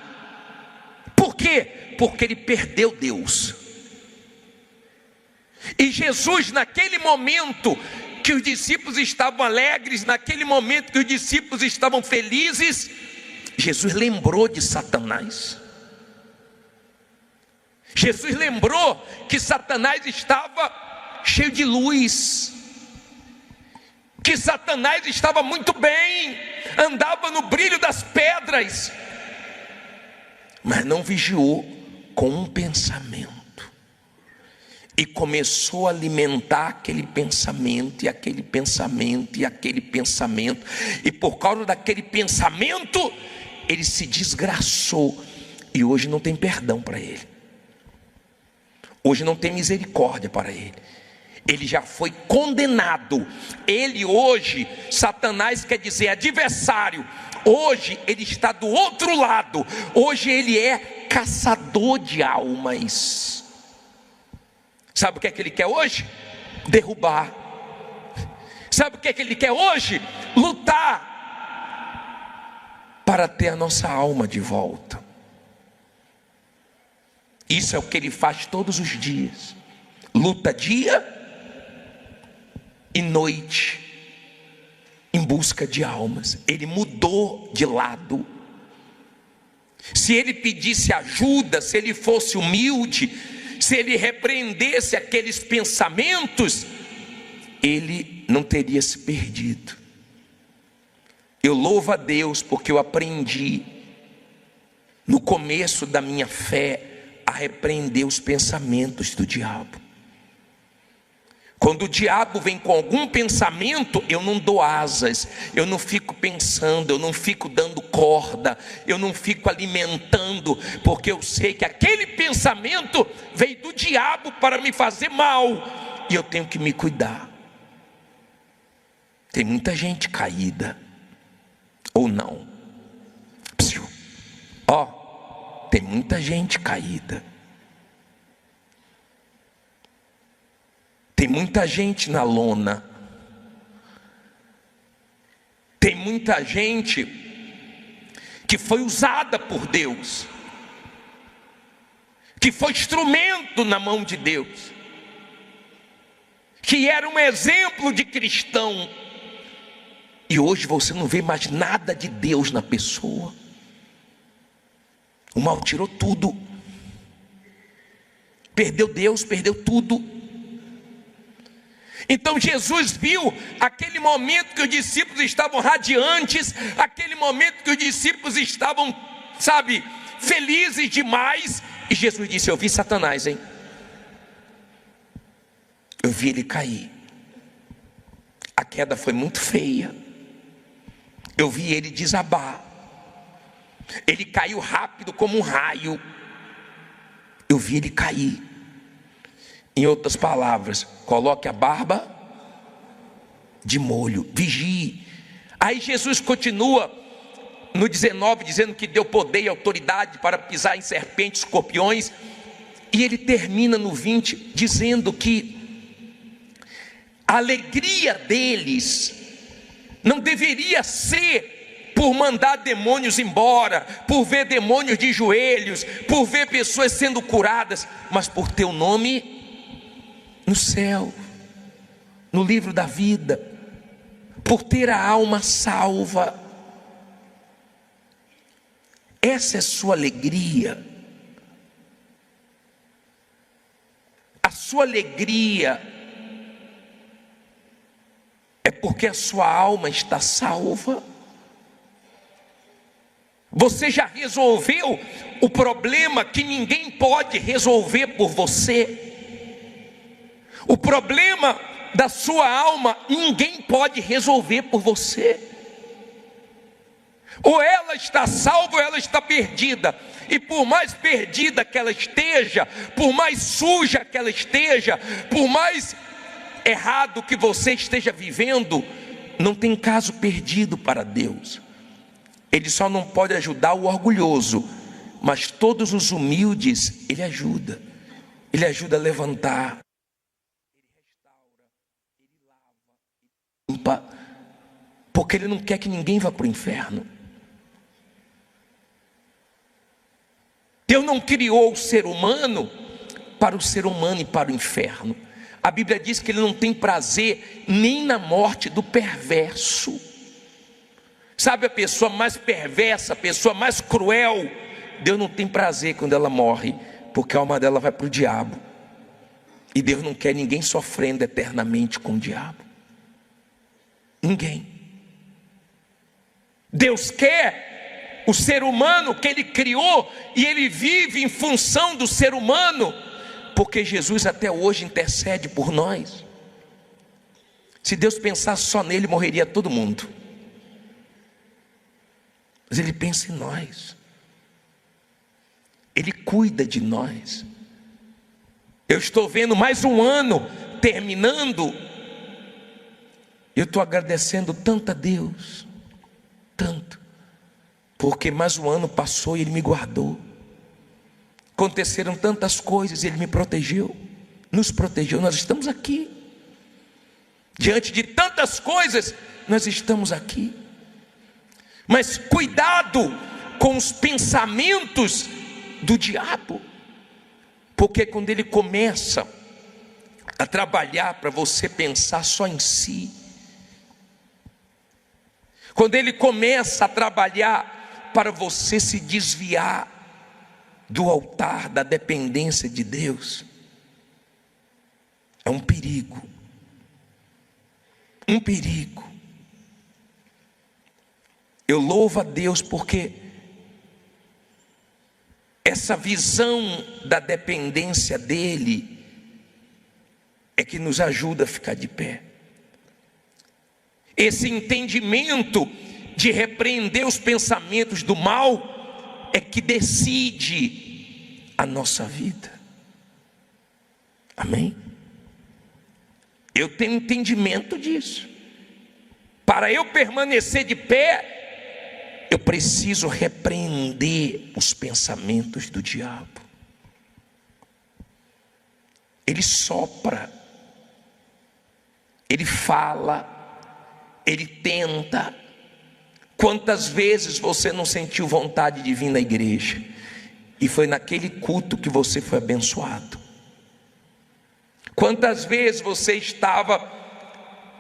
Por quê? Porque ele perdeu Deus. E Jesus, naquele momento que os discípulos estavam alegres, naquele momento que os discípulos estavam felizes, Jesus lembrou de Satanás. Jesus lembrou que Satanás estava cheio de luz, que Satanás estava muito bem, andava no brilho das pedras, mas não vigiou com um pensamento, e começou a alimentar aquele pensamento, e aquele pensamento, e aquele pensamento, e por causa daquele pensamento, ele se desgraçou, e hoje não tem perdão para ele, hoje não tem misericórdia para ele, ele já foi condenado. Ele hoje, Satanás quer dizer adversário, hoje ele está do outro lado, hoje ele é caçador de almas. Sabe o que é que ele quer hoje? Derrubar. Sabe o que é que ele quer hoje? Lutar para ter a nossa alma de volta. Isso é o que ele faz todos os dias. Luta dia e noite em busca de almas. Ele mudou de lado. Se ele pedisse ajuda, se ele fosse humilde, se ele repreendesse aqueles pensamentos, ele não teria se perdido. Eu louvo a Deus porque eu aprendi no começo da minha fé a repreender os pensamentos do diabo. Quando o diabo vem com algum pensamento, eu não dou asas, eu não fico pensando, eu não fico dando corda, eu não fico alimentando, porque eu sei que aquele pensamento veio do diabo para me fazer mal, e eu tenho que me cuidar. Tem muita gente caída, ou não? Tem muita gente caída. Tem muita gente na lona. Tem muita gente que foi usada por Deus, que foi instrumento na mão de Deus, que era um exemplo de cristão, e hoje você não vê mais nada de Deus na pessoa. O mal tirou tudo, perdeu Deus, perdeu tudo. Então Jesus viu aquele momento que os discípulos estavam radiantes, aquele momento que os discípulos estavam, felizes demais, e Jesus disse: eu vi Satanás, hein? Eu vi ele cair. A queda foi muito feia. Eu vi ele desabar. Ele caiu rápido como um raio. Eu vi ele cair. Em outras palavras, coloque a barba de molho, vigie. Aí Jesus continua no 19, dizendo que deu poder e autoridade para pisar em serpentes, escorpiões. E ele termina no 20, dizendo que a alegria deles não deveria ser por mandar demônios embora, por ver demônios de joelhos, por ver pessoas sendo curadas, mas por ter o nome no céu, no livro da vida, por ter a alma salva. Essa é a sua alegria. A sua alegria é porque a sua alma está salva. Você já resolveu o problema que ninguém pode resolver por você. O problema da sua alma ninguém pode resolver por você. Ou ela está salva ou ela está perdida. E por mais perdida que ela esteja, por mais suja que ela esteja, por mais errado que você esteja vivendo, não tem caso perdido para Deus. Ele só não pode ajudar o orgulhoso, mas todos os humildes Ele ajuda. Ele ajuda a levantar, Ele restaura, Ele lava, Ele limpa, porque Ele não quer que ninguém vá para o inferno. Deus não criou o ser humano para o ser humano e para o inferno. A Bíblia diz que Ele não tem prazer nem na morte do perverso. Sabe a pessoa mais perversa, a pessoa mais cruel? Deus não tem prazer quando ela morre, porque a alma dela vai para o diabo. E Deus não quer ninguém sofrendo eternamente com o diabo. Ninguém. Deus quer o ser humano que Ele criou, e Ele vive em função do ser humano, porque Jesus até hoje intercede por nós. Se Deus pensasse só nele, morreria todo mundo. Mas Ele pensa em nós. Ele cuida de nós. Eu estou vendo mais um ano terminando. Eu estou agradecendo tanto a Deus, tanto, porque mais um ano passou e Ele me guardou. Aconteceram tantas coisas e Ele me protegeu, nos protegeu. Nós estamos aqui. Diante de tantas coisas, nós estamos aqui. Mas cuidado com os pensamentos do diabo, porque quando ele começa a trabalhar para você pensar só em si, quando ele começa a trabalhar para você se desviar do altar da dependência de Deus, é um perigo. Um perigo. Eu louvo a Deus porque essa visão da dependência dEle é que nos ajuda a ficar de pé. Esse entendimento de repreender os pensamentos do mal é que decide a nossa vida. Amém? Eu tenho entendimento disso. Para eu permanecer de pé, eu preciso repreender os pensamentos do diabo. Ele sopra, ele fala, ele tenta. Quantas vezes você não sentiu vontade de vir na igreja e foi naquele culto que você foi abençoado? Quantas vezes você estava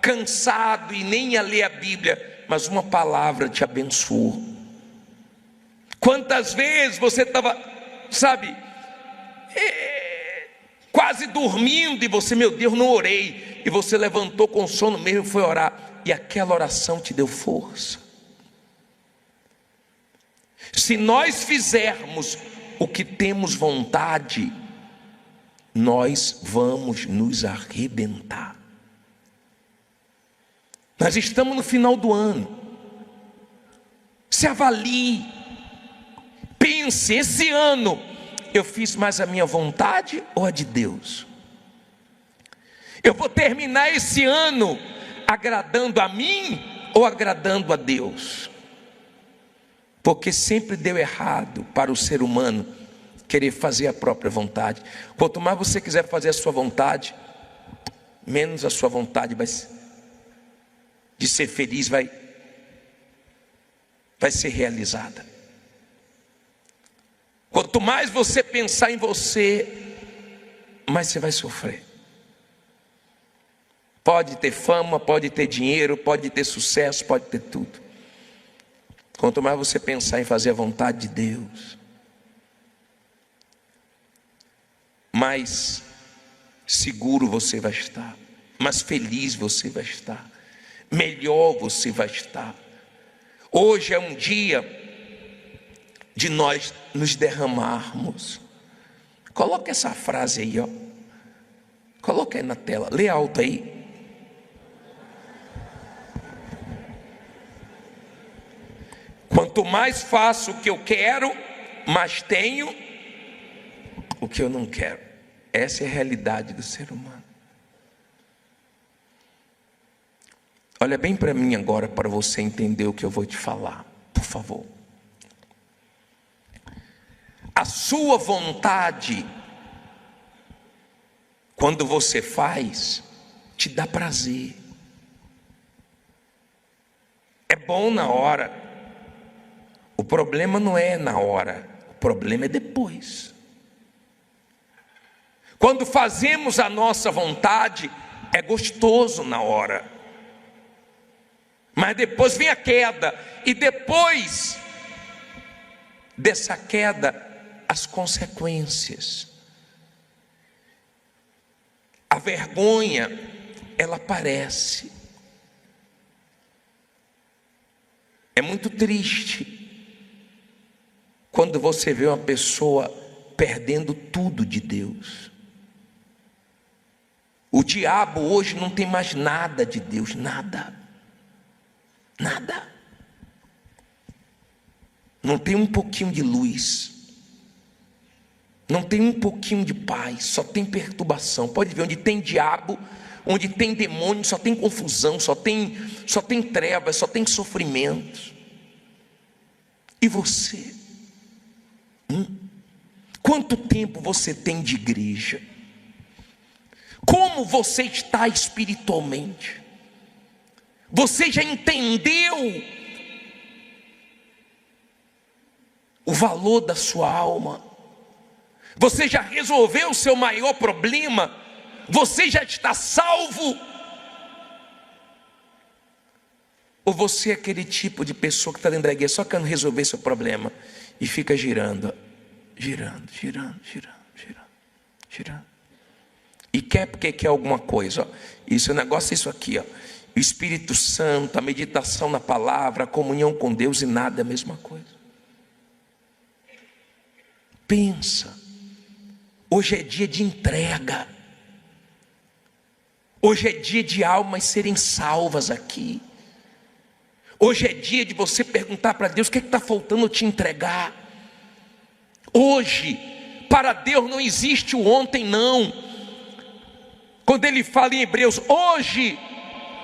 cansado e nem ia ler a Bíblia, mas uma palavra te abençoou? Quantas vezes você estava, quase dormindo e você, meu Deus, não orei, e você levantou com sono mesmo e foi orar, e aquela oração te deu força. Se nós fizermos o que temos vontade, nós vamos nos arrebentar. Nós estamos no final do ano. Se avalie, pense: esse ano eu fiz mais a minha vontade ou a de Deus? Eu vou terminar esse ano agradando a mim ou agradando a Deus? Porque sempre deu errado para o ser humano querer fazer a própria vontade. Quanto mais você quiser fazer a sua vontade, menos a sua vontade de ser feliz vai ser realizada. Quanto mais você pensar em você, mais você vai sofrer. Pode ter fama, pode ter dinheiro, pode ter sucesso, pode ter tudo. Quanto mais você pensar em fazer a vontade de Deus, mais seguro você vai estar, mais feliz você vai estar, melhor você vai estar. Hoje é um dia de nós nos derramarmos. Coloca essa frase aí, ó. Coloca aí na tela, lê alto aí. Quanto mais faço o que eu quero, mais tenho o que eu não quero. Essa é a realidade do ser humano. Olha bem para mim agora, para você entender o que eu vou te falar, por favor. A sua vontade Quando você faz, te dá prazer. É bom na hora. O problema não é na hora, o problema é depois. Quando fazemos a nossa vontade, é gostoso na hora. Mas depois vem a queda, e depois dessa queda, as consequências. A vergonha, ela aparece. É muito triste quando você vê uma pessoa perdendo tudo de Deus. O diabo hoje não tem mais nada de Deus, nada. Nada. Não tem um pouquinho de luz. Não tem um pouquinho de paz, só tem perturbação. Pode ver, onde tem diabo, onde tem demônio, só tem confusão, só tem trevas, só tem sofrimento. E você? Quanto tempo você tem de igreja? Como você está espiritualmente? Você já entendeu o valor da sua alma? Você já resolveu o seu maior problema? Você já está salvo? Ou você é aquele tipo de pessoa que está dentro da igreja só querendo resolver seu problema e fica girando, girando. E quer porque quer alguma coisa, ó. Isso é um negócio, isso aqui, ó. O Espírito Santo, a meditação na palavra, a comunhão com Deus, e nada é a mesma coisa. Pensa. Hoje é dia de entrega. Hoje é dia de almas serem salvas aqui. Hoje é dia de você perguntar para Deus: o que está faltando eu te entregar? Hoje, para Deus não existe o ontem, não. Quando Ele fala em Hebreus: hoje,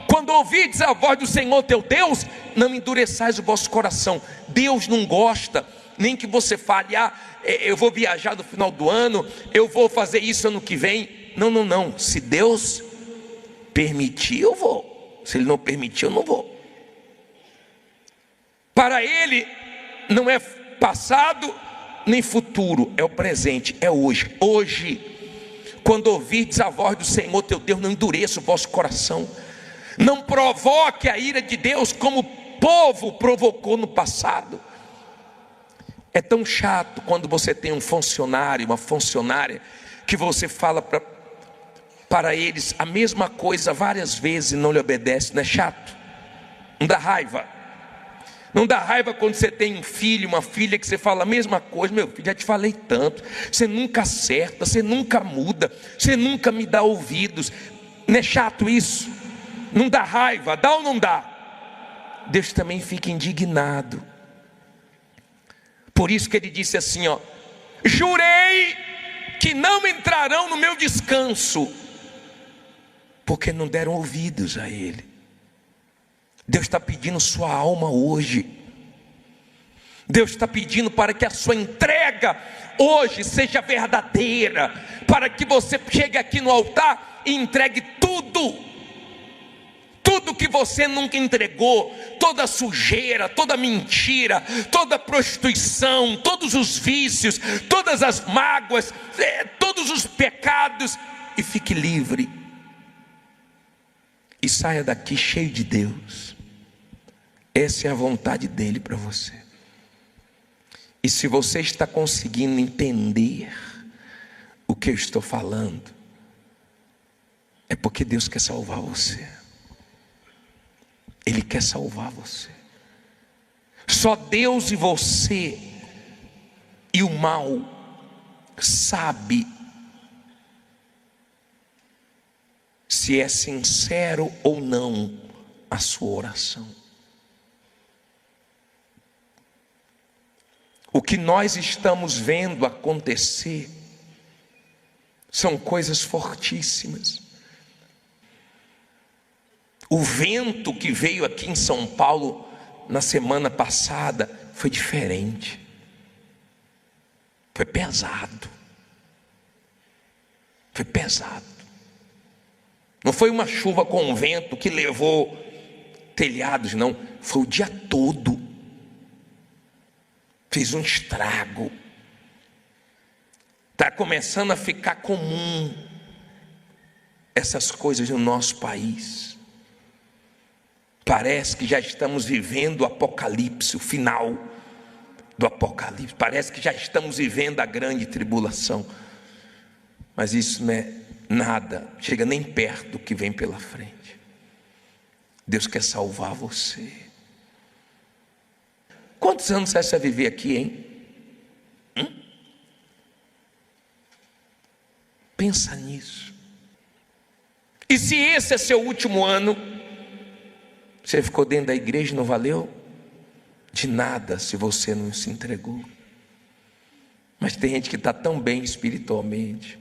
quando ouvides a voz do Senhor teu Deus, não endureçais o vosso coração. Deus não gosta nem que você fale: eu vou viajar no final do ano, eu vou fazer isso ano que vem. Não. Se Deus permitir, eu vou. Se Ele não permitir, eu não vou. Para Ele não é passado nem futuro, é o presente, é hoje. Hoje, quando ouvirdes a voz do Senhor teu Deus, não endureça o vosso coração. Não provoque a ira de Deus como o povo provocou no passado. É tão chato quando você tem um funcionário, uma funcionária, que você fala para eles a mesma coisa várias vezes e não lhe obedece. Não é chato? Não dá raiva? Não dá raiva quando você tem um filho, uma filha, que você fala a mesma coisa: meu filho, já te falei tanto, você nunca acerta, você nunca muda, você nunca me dá ouvidos. Não é chato isso? Não dá raiva? Dá ou não dá? Deus também fica indignado. Por isso que Ele disse assim, ó: jurei que não entrarão no meu descanso, porque não deram ouvidos a Ele. Deus está pedindo sua alma hoje. Deus está pedindo para que a sua entrega hoje seja verdadeira, para que você chegue aqui no altar e entregue tudo que você nunca entregou, toda sujeira, toda mentira, toda prostituição, todos os vícios, todas as mágoas, todos os pecados, e fique livre. E saia daqui cheio de Deus. Essa é a vontade dEle para você. E se você está conseguindo entender o que eu estou falando, é porque Deus quer salvar você. Ele quer salvar você. Só Deus e você e o mal sabe se é sincero ou não a sua oração. O que nós estamos vendo acontecer são coisas fortíssimas. O vento que veio aqui em São Paulo na semana passada foi diferente. Foi pesado. Foi pesado. Não foi uma chuva com vento que levou telhados, não. Foi o dia todo. Fez um estrago. Está começando a ficar comum essas coisas no nosso país. Parece que já estamos vivendo o apocalipse, o final do apocalipse. Parece que já estamos vivendo a grande tribulação. Mas isso não é nada, chega nem perto do que vem pela frente. Deus quer salvar você. Quantos anos você vai viver aqui, hein? Pensa nisso. E se esse é seu último ano, você ficou dentro da igreja e não valeu de nada se você não se entregou. Mas tem gente que está tão bem espiritualmente,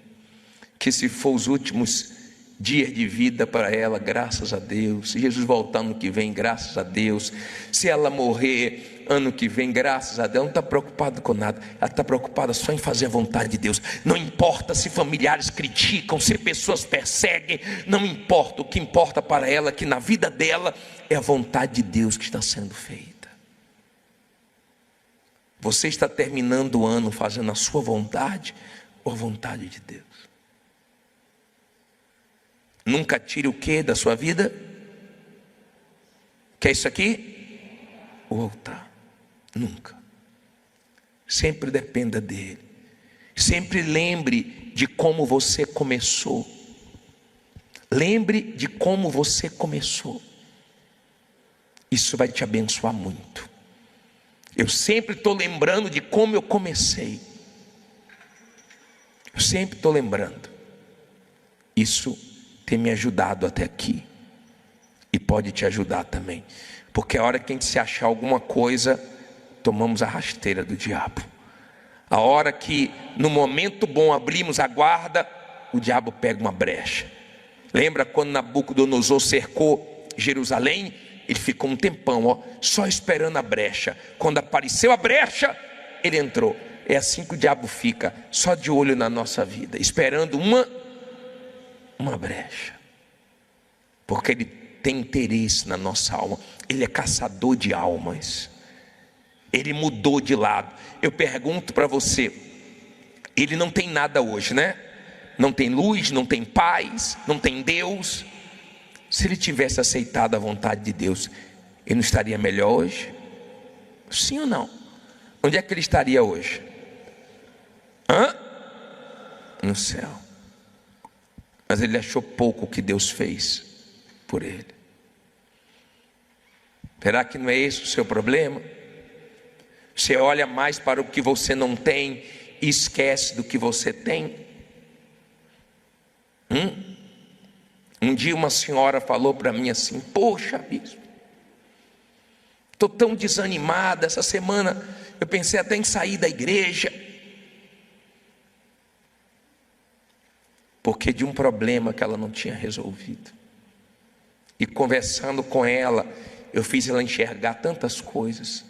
que se for os últimos dias de vida para ela, graças a Deus. Se Jesus voltar ano que vem, graças a Deus. Se ela morrer ano que vem, graças a Deus. Não está preocupada com nada. Ela está preocupada só em fazer a vontade de Deus. Não importa se familiares criticam, se pessoas perseguem, não importa. O que importa para ela é que na vida dela é a vontade de Deus que está sendo feita. Você está terminando o ano fazendo a sua vontade ou a vontade de Deus? Nunca tire o que da sua vida? Que é isso aqui? O altar. Nunca. Sempre dependa dele. Sempre lembre de como você começou. Lembre de como você começou. Isso vai te abençoar muito. Eu sempre estou lembrando de como eu comecei. Eu sempre estou lembrando. Isso tem me ajudado até aqui. E pode te ajudar também. Porque a hora que a gente se achar alguma coisa, tomamos a rasteira do diabo. A hora que no momento bom abrimos a guarda, o diabo pega uma brecha. Lembra quando Nabucodonosor cercou Jerusalém? Ele ficou um tempão, só esperando a brecha. Quando apareceu a brecha, ele entrou. É assim que o diabo fica, só de olho na nossa vida, esperando uma brecha. Porque ele tem interesse na nossa alma. Ele é caçador de almas. Ele mudou de lado. Eu pergunto para você, ele não tem nada hoje, né? Não tem luz, não tem paz, não tem Deus. Se ele tivesse aceitado a vontade de Deus, ele não estaria melhor hoje? Sim ou não? Onde é que ele estaria hoje? No céu. Mas ele achou pouco o que Deus fez por ele. Será que não é esse o seu problema? Você olha mais para o que você não tem e esquece do que você tem? Um dia uma senhora falou para mim assim: poxa, bispo, estou tão desanimada, essa semana eu pensei até em sair da igreja, porque de um problema que ela não tinha resolvido. E conversando com ela, eu fiz ela enxergar tantas coisas,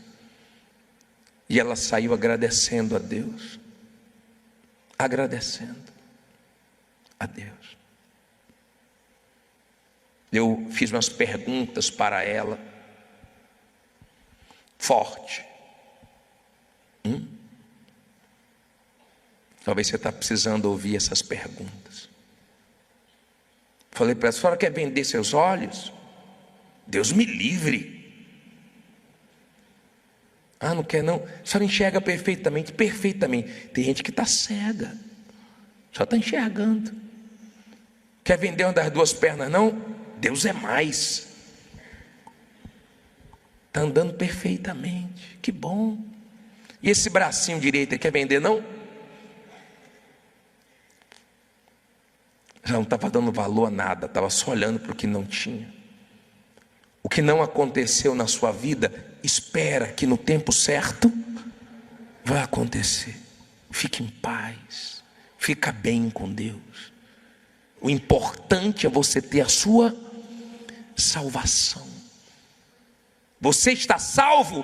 e ela saiu agradecendo a Deus, agradecendo a Deus. Eu fiz umas perguntas para ela, forte. Talvez você está precisando ouvir essas perguntas. Falei para ela: a senhora quer vender seus olhos? Deus me livre. Não quer não? A senhora enxerga perfeitamente, perfeitamente. Tem gente que está cega, só está enxergando. Quer vender uma das duas pernas não? Deus é mais. Está andando perfeitamente, que bom. E esse bracinho direito, quer vender não? Já não estava dando valor a nada, estava só olhando para o que não tinha. O que não aconteceu na sua vida, espera que no tempo certo vai acontecer. Fique em paz, fica bem com Deus. O importante é você ter a sua salvação. Você está salvo?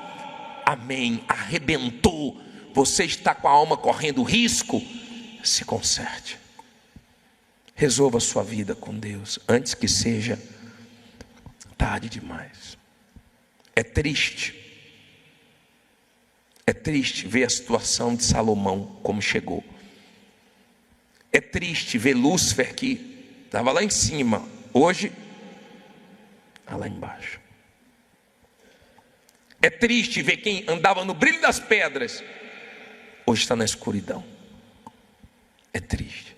Amém. Arrebentou. Você está com a alma correndo risco? Se conserte. Resolva a sua vida com Deus antes que seja tarde demais. É triste ver a situação de Salomão como chegou. É triste ver Lúcifer, que estava lá em cima, hoje está lá embaixo. É triste ver quem andava no brilho das pedras, hoje está na escuridão. É triste.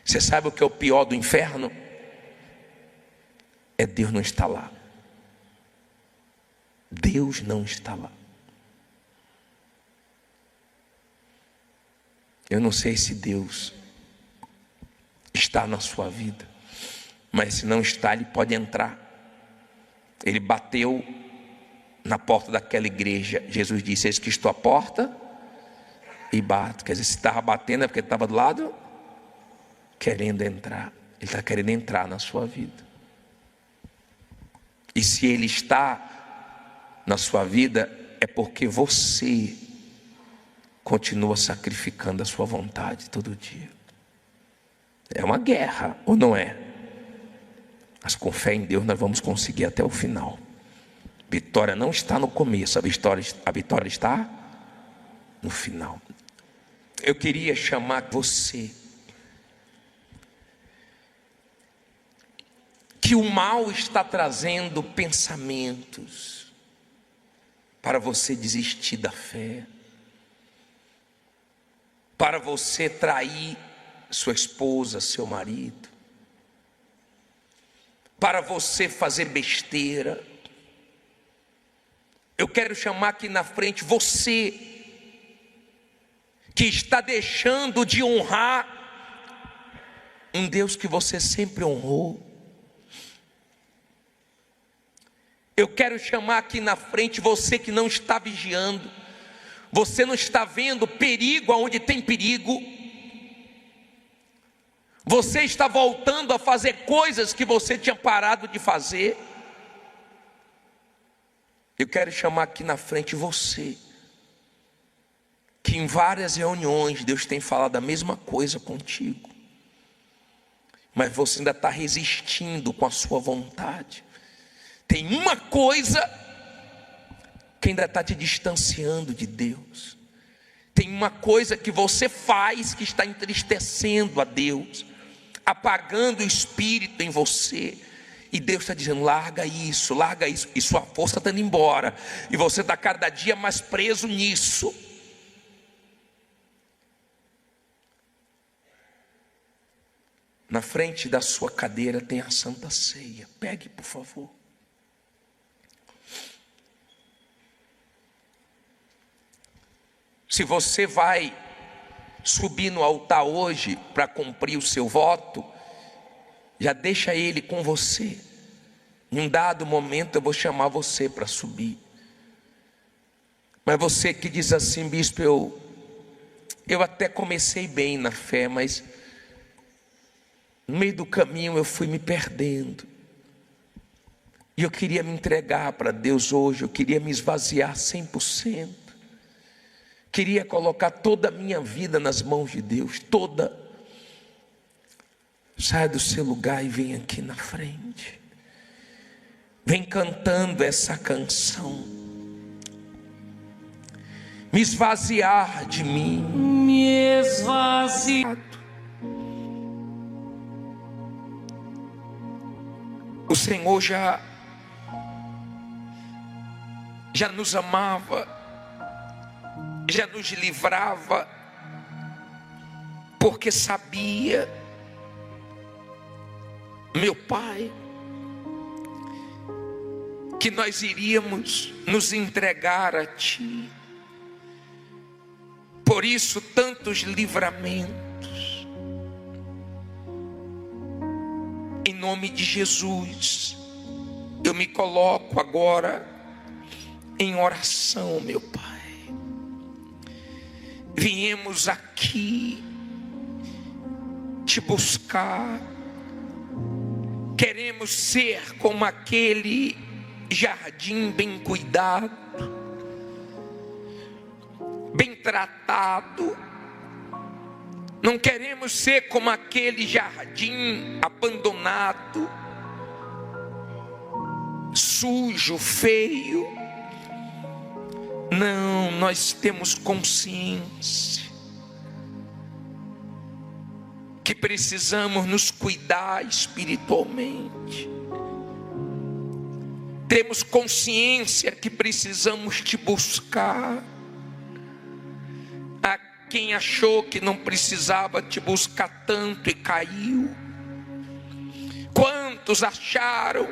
Você sabe o que é o pior do inferno? É Deus não estar lá. Deus não está lá. Eu não sei se Deus está na sua vida, mas se não está, Ele pode entrar. Ele bateu na porta daquela igreja. Jesus disse: eis que estou à porta e bato. Quer dizer, se estava batendo é porque ele estava do lado querendo entrar. Ele está querendo entrar na sua vida. E se Ele está na sua vida, é porque você continua sacrificando a sua vontade todo dia. É uma guerra, ou não é? Mas com fé em Deus nós vamos conseguir até o final. Vitória não está no começo, a vitória está no final. Eu queria chamar você que o mal está trazendo pensamentos para você desistir da fé, para você trair sua esposa, seu marido, para você fazer besteira. Eu quero chamar aqui na frente você que está deixando de honrar um Deus que você sempre honrou. Eu quero chamar aqui na frente você que não está vigiando, você não está vendo perigo aonde tem perigo, você está voltando a fazer coisas que você tinha parado de fazer. Eu quero chamar aqui na frente você que em várias reuniões Deus tem falado a mesma coisa contigo, mas você ainda está resistindo com a sua vontade. Tem uma coisa que ainda está te distanciando de Deus. Tem uma coisa que você faz que está entristecendo a Deus, apagando o Espírito em você. E Deus está dizendo: larga isso, e sua força está indo embora, e você está cada dia mais preso nisso. Na frente da sua cadeira tem a Santa Ceia. Pegue, por favor. Se você vai subir no altar hoje para cumprir o seu voto, já deixa ele com você. Em um dado momento eu vou chamar você para subir. Mas você que diz assim: bispo, eu até comecei bem na fé, mas no meio do caminho eu fui me perdendo. E eu queria me entregar para Deus hoje, eu queria me esvaziar 100%. Queria colocar toda a minha vida nas mãos de Deus, toda. Saia do seu lugar e vem aqui na frente. Vem cantando essa canção. Me esvaziar de mim. Me esvaziar. O Senhor já nos amava, já nos livrava, porque sabia, meu Pai, que nós iríamos nos entregar a Ti. Por isso tantos livramentos. Em nome de Jesus, eu me coloco agora em oração, meu Pai. Viemos aqui te buscar. Queremos ser como aquele jardim bem cuidado, bem tratado. Não queremos ser como aquele jardim abandonado, sujo, feio. Não, nós temos consciência que precisamos nos cuidar espiritualmente. Temos consciência que precisamos te buscar. Há quem achou que não precisava te buscar tanto e caiu. Quantos acharam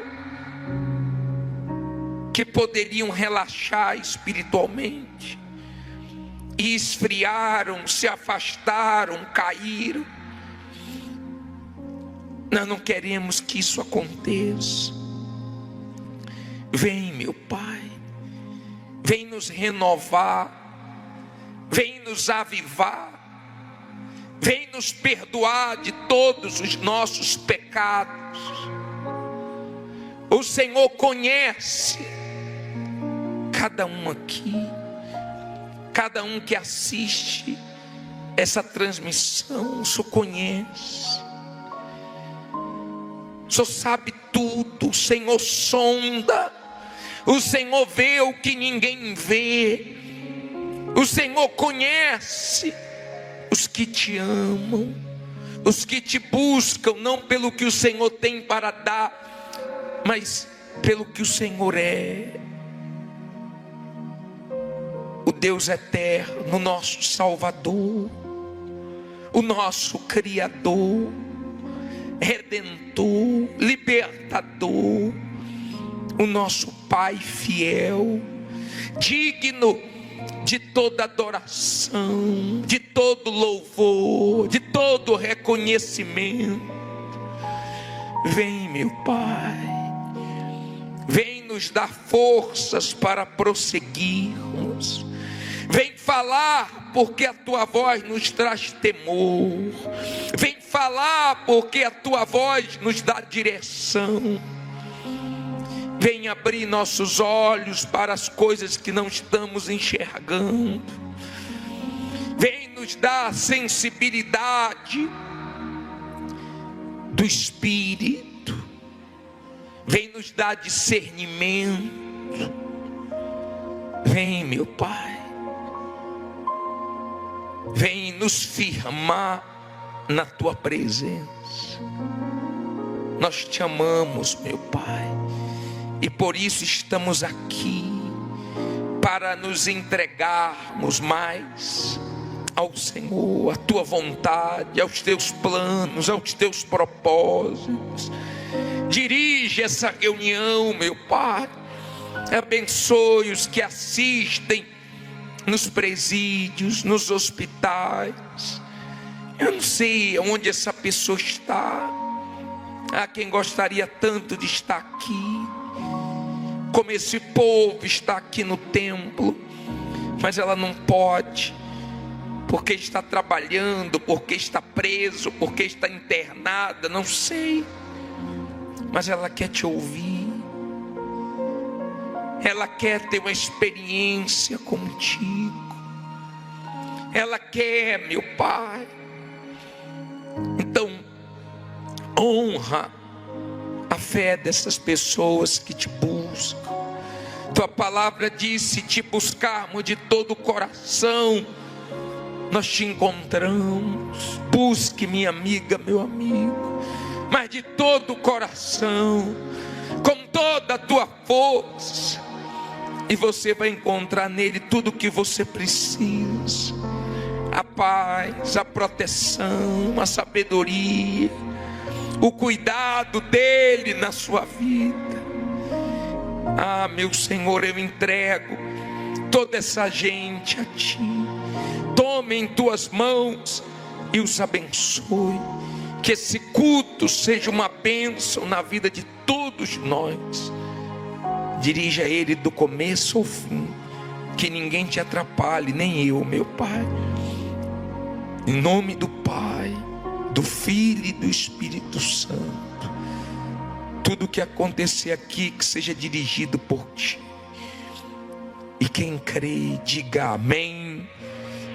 que poderiam relaxar espiritualmente e esfriaram, se afastaram, caíram? Nós não queremos que isso aconteça. Vem, meu Pai, vem nos renovar, vem nos avivar, vem nos perdoar de todos os nossos pecados. O Senhor conhece cada um aqui, cada um que assiste essa transmissão. O Senhor conhece, o Senhor sabe tudo, o Senhor sonda, o Senhor vê o que ninguém vê, o Senhor conhece os que te amam, os que te buscam, não pelo que o Senhor tem para dar, mas pelo que o Senhor é. O Deus eterno, o nosso Salvador, o nosso Criador, Redentor, Libertador, o nosso Pai fiel, digno de toda adoração, de todo louvor, de todo reconhecimento. Vem, meu Pai, vem nos dar forças para prosseguirmos. Vem falar porque a tua voz nos traz temor. Vem falar porque a tua voz nos dá direção. Vem abrir nossos olhos para as coisas que não estamos enxergando. Vem nos dar sensibilidade do Espírito. Vem nos dar discernimento. Vem, meu Pai, vem nos firmar na tua presença. Nós te amamos, meu Pai, e por isso estamos aqui, para nos entregarmos mais ao Senhor, à tua vontade, aos teus planos, aos teus propósitos. Dirige essa reunião, meu Pai, abençoe os que assistem nos presídios, nos hospitais. Eu não sei onde essa pessoa está. Há quem gostaria tanto de estar aqui, como esse povo está aqui no templo, mas ela não pode, porque está trabalhando, porque está preso, porque está internada, não sei, mas ela quer te ouvir. Ela quer ter uma experiência contigo. Ela quer, meu Pai. Então, honra a fé dessas pessoas que te buscam. Tua palavra diz: se te buscarmos de todo o coração, nós te encontramos. Busque, minha amiga, meu amigo, mas de todo o coração, com toda a tua força, e você vai encontrar nele tudo o que você precisa: a paz, a proteção, a sabedoria, o cuidado dele na sua vida. Ah, meu Senhor, eu entrego toda essa gente a ti. Tome em tuas mãos e os abençoe. Que esse culto seja uma bênção na vida de todos nós. Dirija ele do começo ao fim, que ninguém te atrapalhe, nem eu, meu Pai. Em nome do Pai, do Filho e do Espírito Santo. Tudo que acontecer aqui, que seja dirigido por ti. E quem crê, diga amém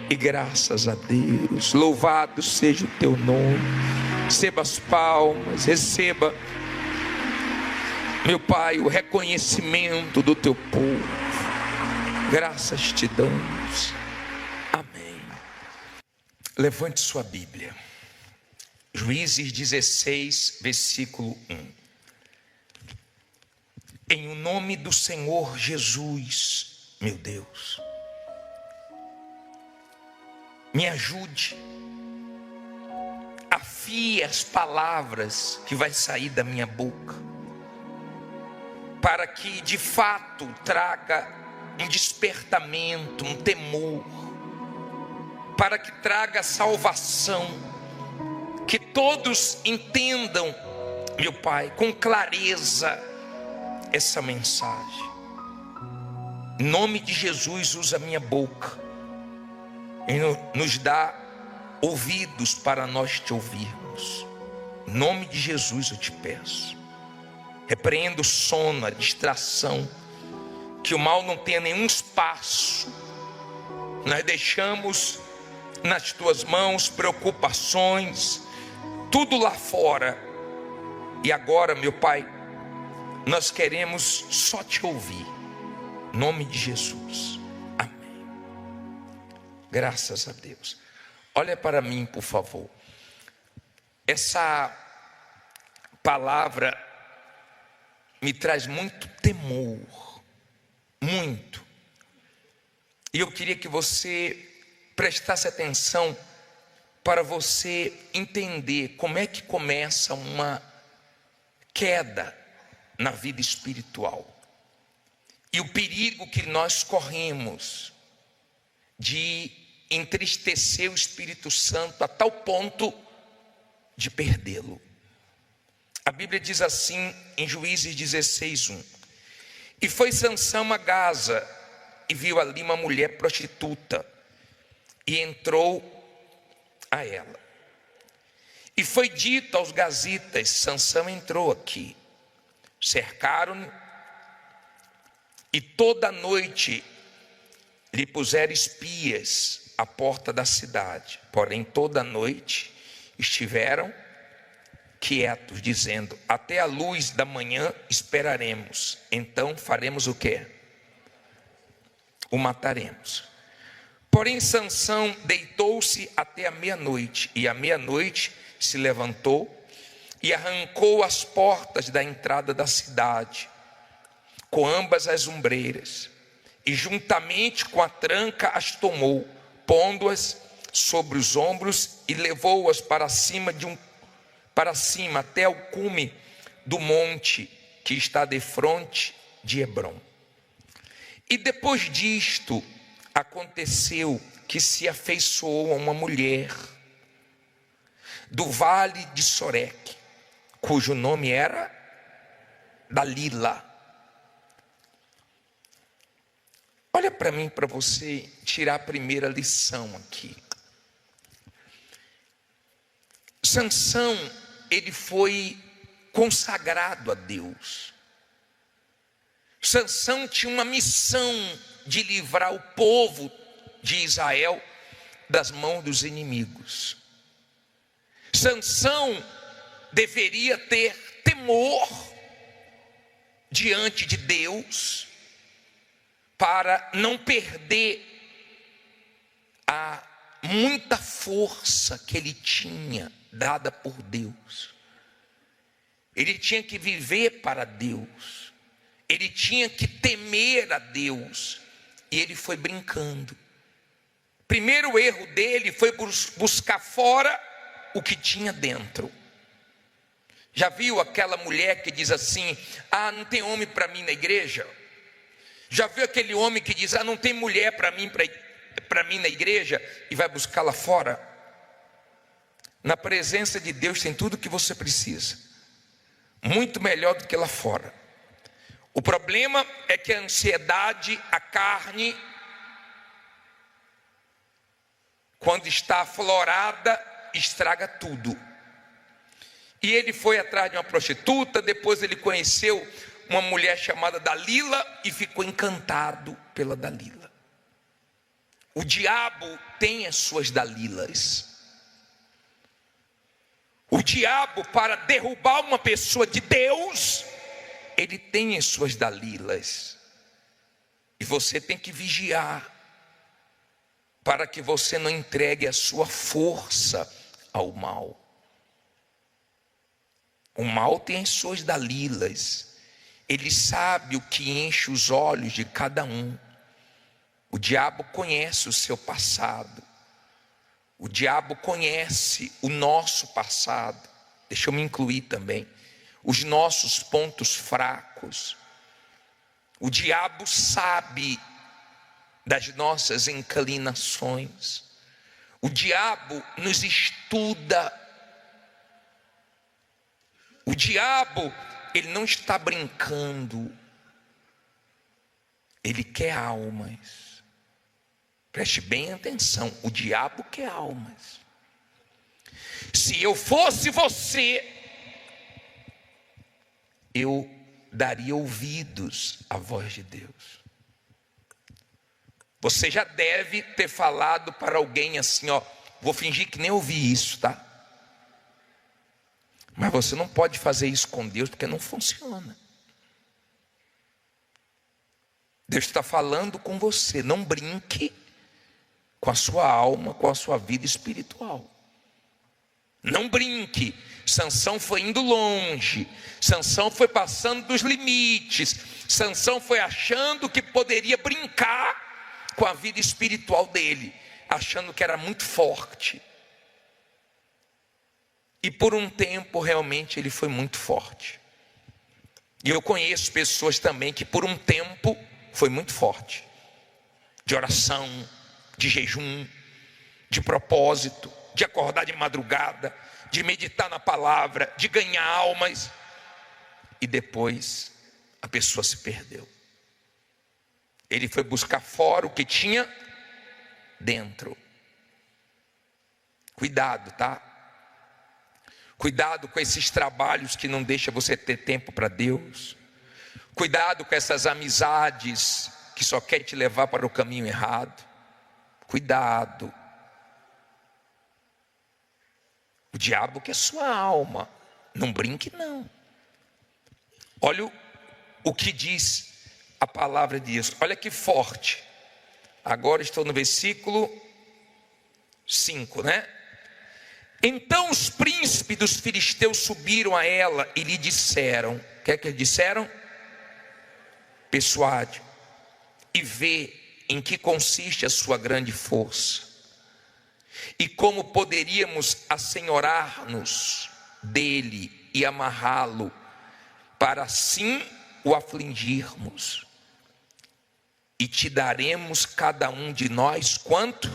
E graças a Deus, louvado seja o teu nome. Receba as palmas, receba, meu Pai, o reconhecimento do teu povo. Graças te damos. Amém. Levante sua Bíblia. Juízes 16, versículo 1. Em o nome do Senhor Jesus, meu Deus, me ajude, afie as palavras que vai sair da minha boca, para que de fato traga um despertamento, um temor, para que traga salvação, que todos entendam, meu Pai, com clareza essa mensagem. Em nome de Jesus, usa a minha boca e nos dá ouvidos para nós te ouvirmos. Em nome de Jesus eu te peço. Repreendo o sono, a distração, que o mal não tenha nenhum espaço. Nós deixamos nas tuas mãos preocupações, tudo lá fora. E agora, meu Pai, nós queremos só te ouvir. Em nome de Jesus. Amém. Graças a Deus. Olha para mim, por favor. Essa palavra me traz muito temor. Muito. E eu queria que você prestasse atenção para você entender como é que começa uma queda na vida espiritual. E o perigo que nós corremos de entristecer o Espírito Santo a tal ponto de perdê-lo. A Bíblia diz assim em Juízes 16:1. E foi Sansão a Gaza e viu ali uma mulher prostituta e entrou a ela. E foi dito aos gazitas: Sansão entrou aqui. Cercaram-no e toda noite lhe puseram espias à porta da cidade. Porém toda noite estiveram quietos, dizendo: até a luz da manhã esperaremos, então faremos o quê? O mataremos. Porém Sansão deitou-se até a meia-noite, e à meia-noite se levantou e arrancou as portas da entrada da cidade, com ambas as ombreiras, e juntamente com a tranca as tomou, pondo-as sobre os ombros, e levou-as para cima até o cume do monte que está defronte de Hebrom. E depois disto aconteceu que se afeiçoou a uma mulher do vale de Soreque, cujo nome era Dalila. Olha para mim, para você tirar a primeira lição aqui. Sansão, ele foi consagrado a Deus. Sansão tinha uma missão de livrar o povo de Israel das mãos dos inimigos. Sansão deveria ter temor diante de Deus para não perder a muita força que ele tinha dada por Deus. Ele tinha que viver para Deus. Ele tinha que temer a Deus. E ele foi brincando. Primeiro erro dele foi buscar fora o que tinha dentro. Já viu aquela mulher que diz assim: ah, não tem homem para mim na igreja? Já viu aquele homem que diz: ah, não tem mulher para mim na igreja? E vai buscar lá fora? Na presença de Deus tem tudo o que você precisa, muito melhor do que lá fora. O problema é que a ansiedade, a carne, quando está aflorada, estraga tudo. E ele foi atrás de uma prostituta. Depois ele conheceu uma mulher chamada Dalila e ficou encantado pela Dalila. O diabo tem as suas dalilas. O diabo, para derrubar uma pessoa de Deus, ele tem as suas dalilas. E você tem que vigiar, para que você não entregue a sua força ao mal. O mal tem as suas dalilas. Ele sabe o que enche os olhos de cada um. O diabo conhece o seu passado. O diabo conhece o nosso passado. Deixa eu me incluir também. Os nossos pontos fracos. O diabo sabe das nossas inclinações. O diabo nos estuda. O diabo, ele não está brincando. Ele quer almas. Preste bem atenção, o diabo quer almas. Se eu fosse você, eu daria ouvidos à voz de Deus. Você já deve ter falado para alguém assim, ó, vou fingir que nem ouvi isso, tá? Mas você não pode fazer isso com Deus, porque não funciona. Deus está falando com você, não brinque com a sua alma, com a sua vida espiritual. Não brinque. Sansão foi indo longe. Sansão foi passando dos limites. Sansão foi achando que poderia brincar com a vida espiritual dele, achando que era muito forte. E por um tempo realmente ele foi muito forte. E eu conheço pessoas também que por um tempo foi muito forte. De oração, de jejum, de propósito, de acordar de madrugada, de meditar na palavra, de ganhar almas. E depois a pessoa se perdeu. Ele foi buscar fora o que tinha dentro. Cuidado, tá? Cuidado com esses trabalhos que não deixam você ter tempo para Deus. Cuidado com essas amizades que só querem te levar para o caminho errado. Cuidado. O diabo quer sua alma. Não brinque não. Olha o que diz a palavra de Deus. Olha que forte. Agora estou no versículo 5, né? Então os príncipes dos filisteus subiram a ela e lhe disseram. O que é que eles disseram? Persuade e vê em que consiste a sua grande força, e como poderíamos assenhorar-nos dele e amarrá-lo, para assim o afligirmos, e te daremos cada um de nós quanto?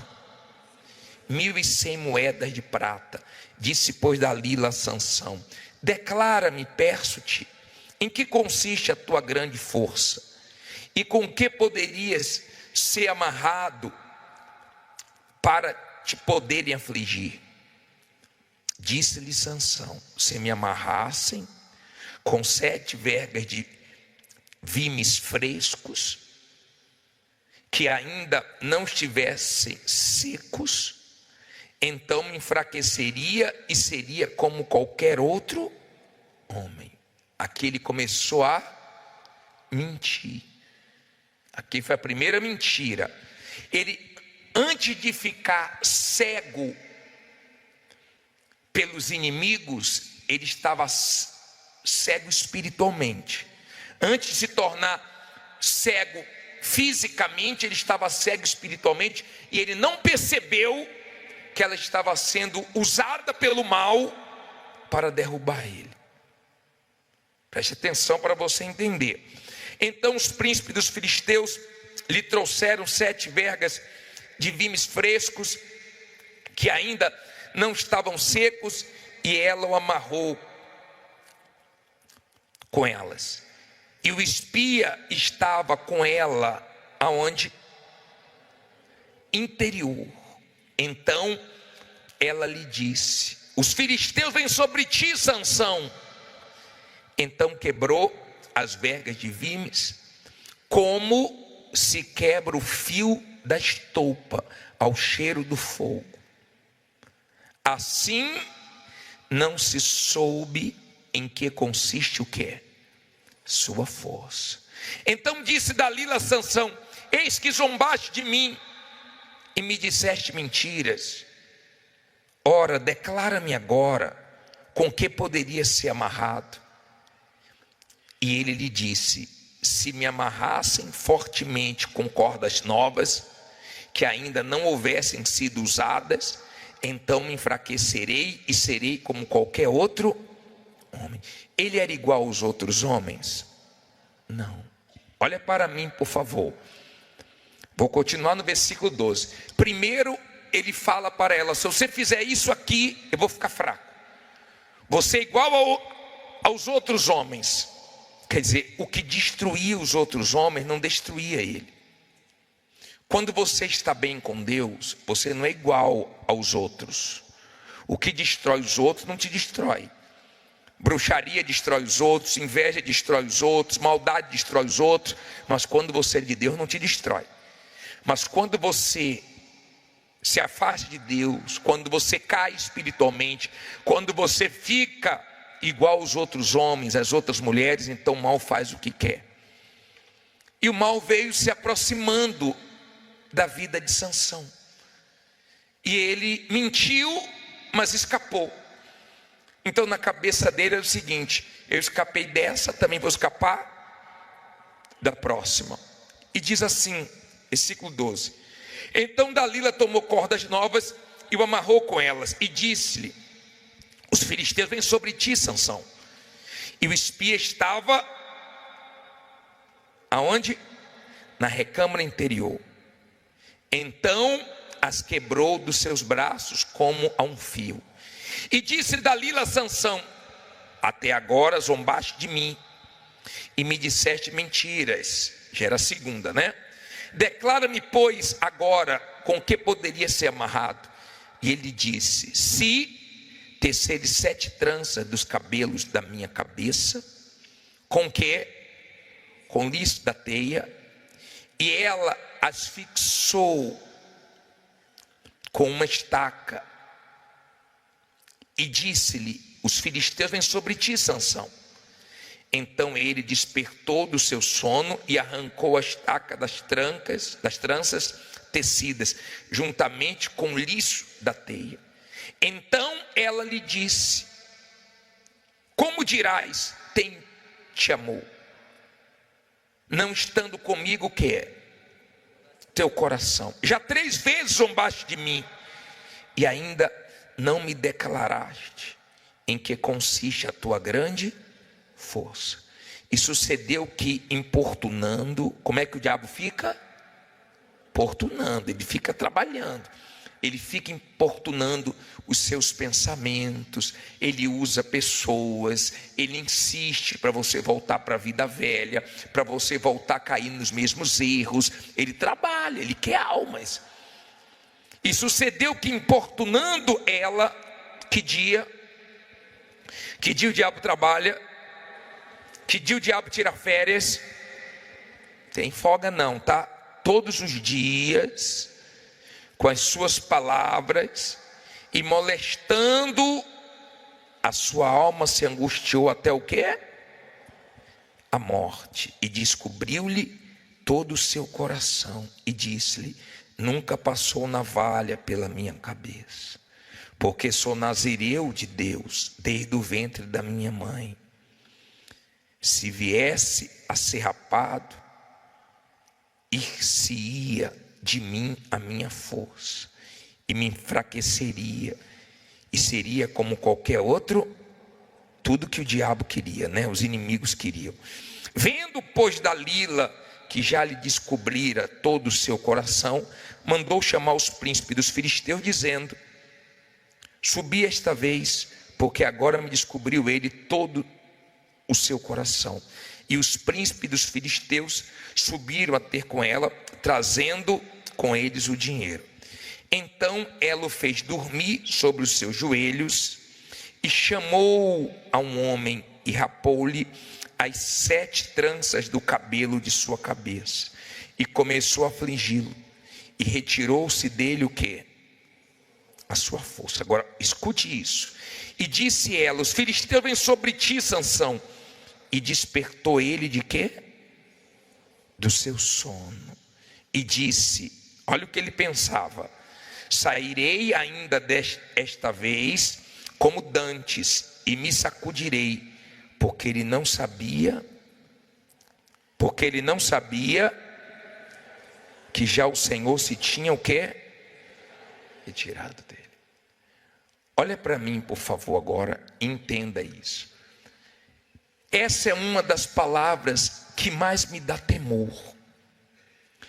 1.100 moedas de prata. Disse pois Dalila a Sansão: declara-me, peço-te, em que consiste a tua grande força, e com que poderias ser amarrado para te poderem afligir? Disse-lhe Sansão: se me amarrassem com 7 vergas de vimes frescos, que ainda não estivessem secos, então me enfraqueceria e seria como qualquer outro homem. Aqui ele começou a mentir. Aqui foi a primeira mentira. Ele, antes de ficar cego pelos inimigos, ele estava cego espiritualmente. Antes de se tornar cego fisicamente, ele estava cego espiritualmente, e ele não percebeu que ela estava sendo usada pelo mal para derrubar ele. Preste atenção para você entender. Então os príncipes dos filisteus lhe trouxeram 7 vergas de vimes frescos, que ainda não estavam secos, e ela o amarrou com elas. E o espia estava com ela aonde? Interior. Então ela lhe disse: os filisteus vêm sobre ti, Sansão. Então quebrou as vergas de vimes, como se quebra o fio da estopa ao cheiro do fogo. Assim não se soube em que consiste o quê? Sua força. Então disse Dalila a Sansão: eis que zombaste de mim e me disseste mentiras. Ora, declara-me agora com que poderia ser amarrado. E ele lhe disse: se me amarrassem fortemente com cordas novas, que ainda não houvessem sido usadas, então me enfraquecerei e serei como qualquer outro homem. Ele era igual aos outros homens? Não. Olha para mim, por favor. Vou continuar no versículo 12. Primeiro ele fala para ela: se você fizer isso aqui, eu vou ficar fraco. Você é igual aos outros homens. Quer dizer, o que destruía os outros homens não destruía ele. Quando você está bem com Deus, você não é igual aos outros. O que destrói os outros não te destrói. Bruxaria destrói os outros, inveja destrói os outros, maldade destrói os outros. Mas quando você é de Deus, não te destrói. Mas quando você se afasta de Deus, quando você cai espiritualmente, quando você fica igual aos outros homens, às outras mulheres, então o mal faz o que quer. E o mal veio se aproximando da vida de Sansão. E ele mentiu, mas escapou. Então na cabeça dele era o seguinte: eu escapei dessa, também vou escapar da próxima. E diz assim, versículo 12: então Dalila tomou cordas novas e o amarrou com elas, e disse-lhe: os filisteus vêm sobre ti, Sansão. E o espia estava aonde? Na recâmara interior. Então as quebrou dos seus braços como a um fio. E disse Dalila a Sansão: até agora zombaste de mim e me disseste mentiras. Já era a segunda, né? Declara-me, pois, agora com que poderia ser amarrado. E ele disse: se teceres 7 tranças dos cabelos da minha cabeça, com que? Com liço da teia. E ela as fixou com uma estaca. E disse-lhe: os filisteus vêm sobre ti, Sansão. Então ele despertou do seu sono e arrancou a estaca das tranças tecidas, juntamente com o liço da teia. Então ela lhe disse: como dirás, tem-te amor, não estando comigo o que é? Teu coração. Já 3 vezes zombaste de mim, e ainda não me declaraste em que consiste a tua grande força. E sucedeu que, importunando, como é que o diabo fica? Importunando, ele fica trabalhando. Ele fica importunando os seus pensamentos, ele usa pessoas, ele insiste para você voltar para a vida velha, para você voltar a cair nos mesmos erros. Ele trabalha, ele quer almas. E sucedeu que, importunando ela, que dia o diabo trabalha, que dia o diabo tira férias? Tem folga não, tá? Todos os dias, com as suas palavras, e molestando, a sua alma se angustiou até o quê? A morte. E descobriu-lhe todo o seu coração, e disse-lhe: nunca passou navalha pela minha cabeça, porque sou nazireu de Deus desde o ventre da minha mãe. Se viesse a ser rapado, ir-se-ia de mim a minha força, e me enfraqueceria, e seria como qualquer outro. Tudo que o diabo queria, né? Os inimigos queriam. Vendo, pois, Dalila que já lhe descobrira todo o seu coração, mandou chamar os príncipes dos filisteus, dizendo: subi esta vez, porque agora me descobriu ele todo o seu coração. E os príncipes dos filisteus subiram a ter com ela, trazendo com eles o dinheiro. Então ela o fez dormir sobre os seus joelhos, e chamou a um homem e rapou-lhe as 7 tranças do cabelo de sua cabeça, e começou a afligi-lo. e retirou-se dele o quê? A sua força. Agora, escute isso. E disse ela: os filisteus vêm sobre ti, Sansão. E despertou ele de quê? Do seu sono. E disse, olha o que ele pensava: sairei ainda esta vez como dantes, e me sacudirei, porque ele não sabia que já o Senhor se tinha o quê? Retirado dele. Olha para mim, por favor, agora, entenda isso. Essa é uma das palavras que mais me dá temor.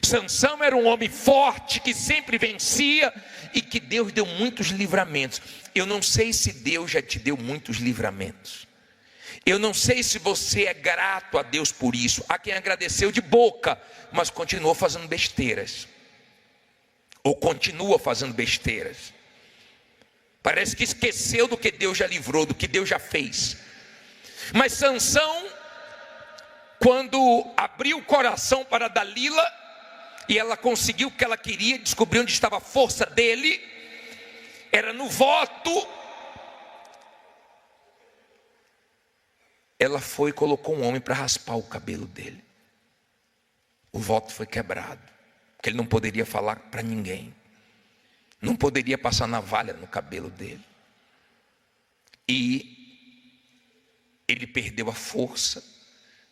Sansão era um homem forte, que sempre vencia, e que Deus deu muitos livramentos. Eu não sei se Deus já te deu muitos livramentos. Eu não sei se você é grato a Deus por isso. Há quem agradeceu de boca, mas continuou fazendo besteiras. Ou continua fazendo besteiras. Parece que esqueceu do que Deus já livrou, do que Deus já fez. Mas Sansão, quando abriu o coração para Dalila, e ela conseguiu o que ela queria, descobriu onde estava a força dele, era no voto. Ela foi e colocou um homem para raspar o cabelo dele. O voto foi quebrado, porque ele não poderia falar para ninguém, não poderia passar navalha no cabelo dele. E ele perdeu a força,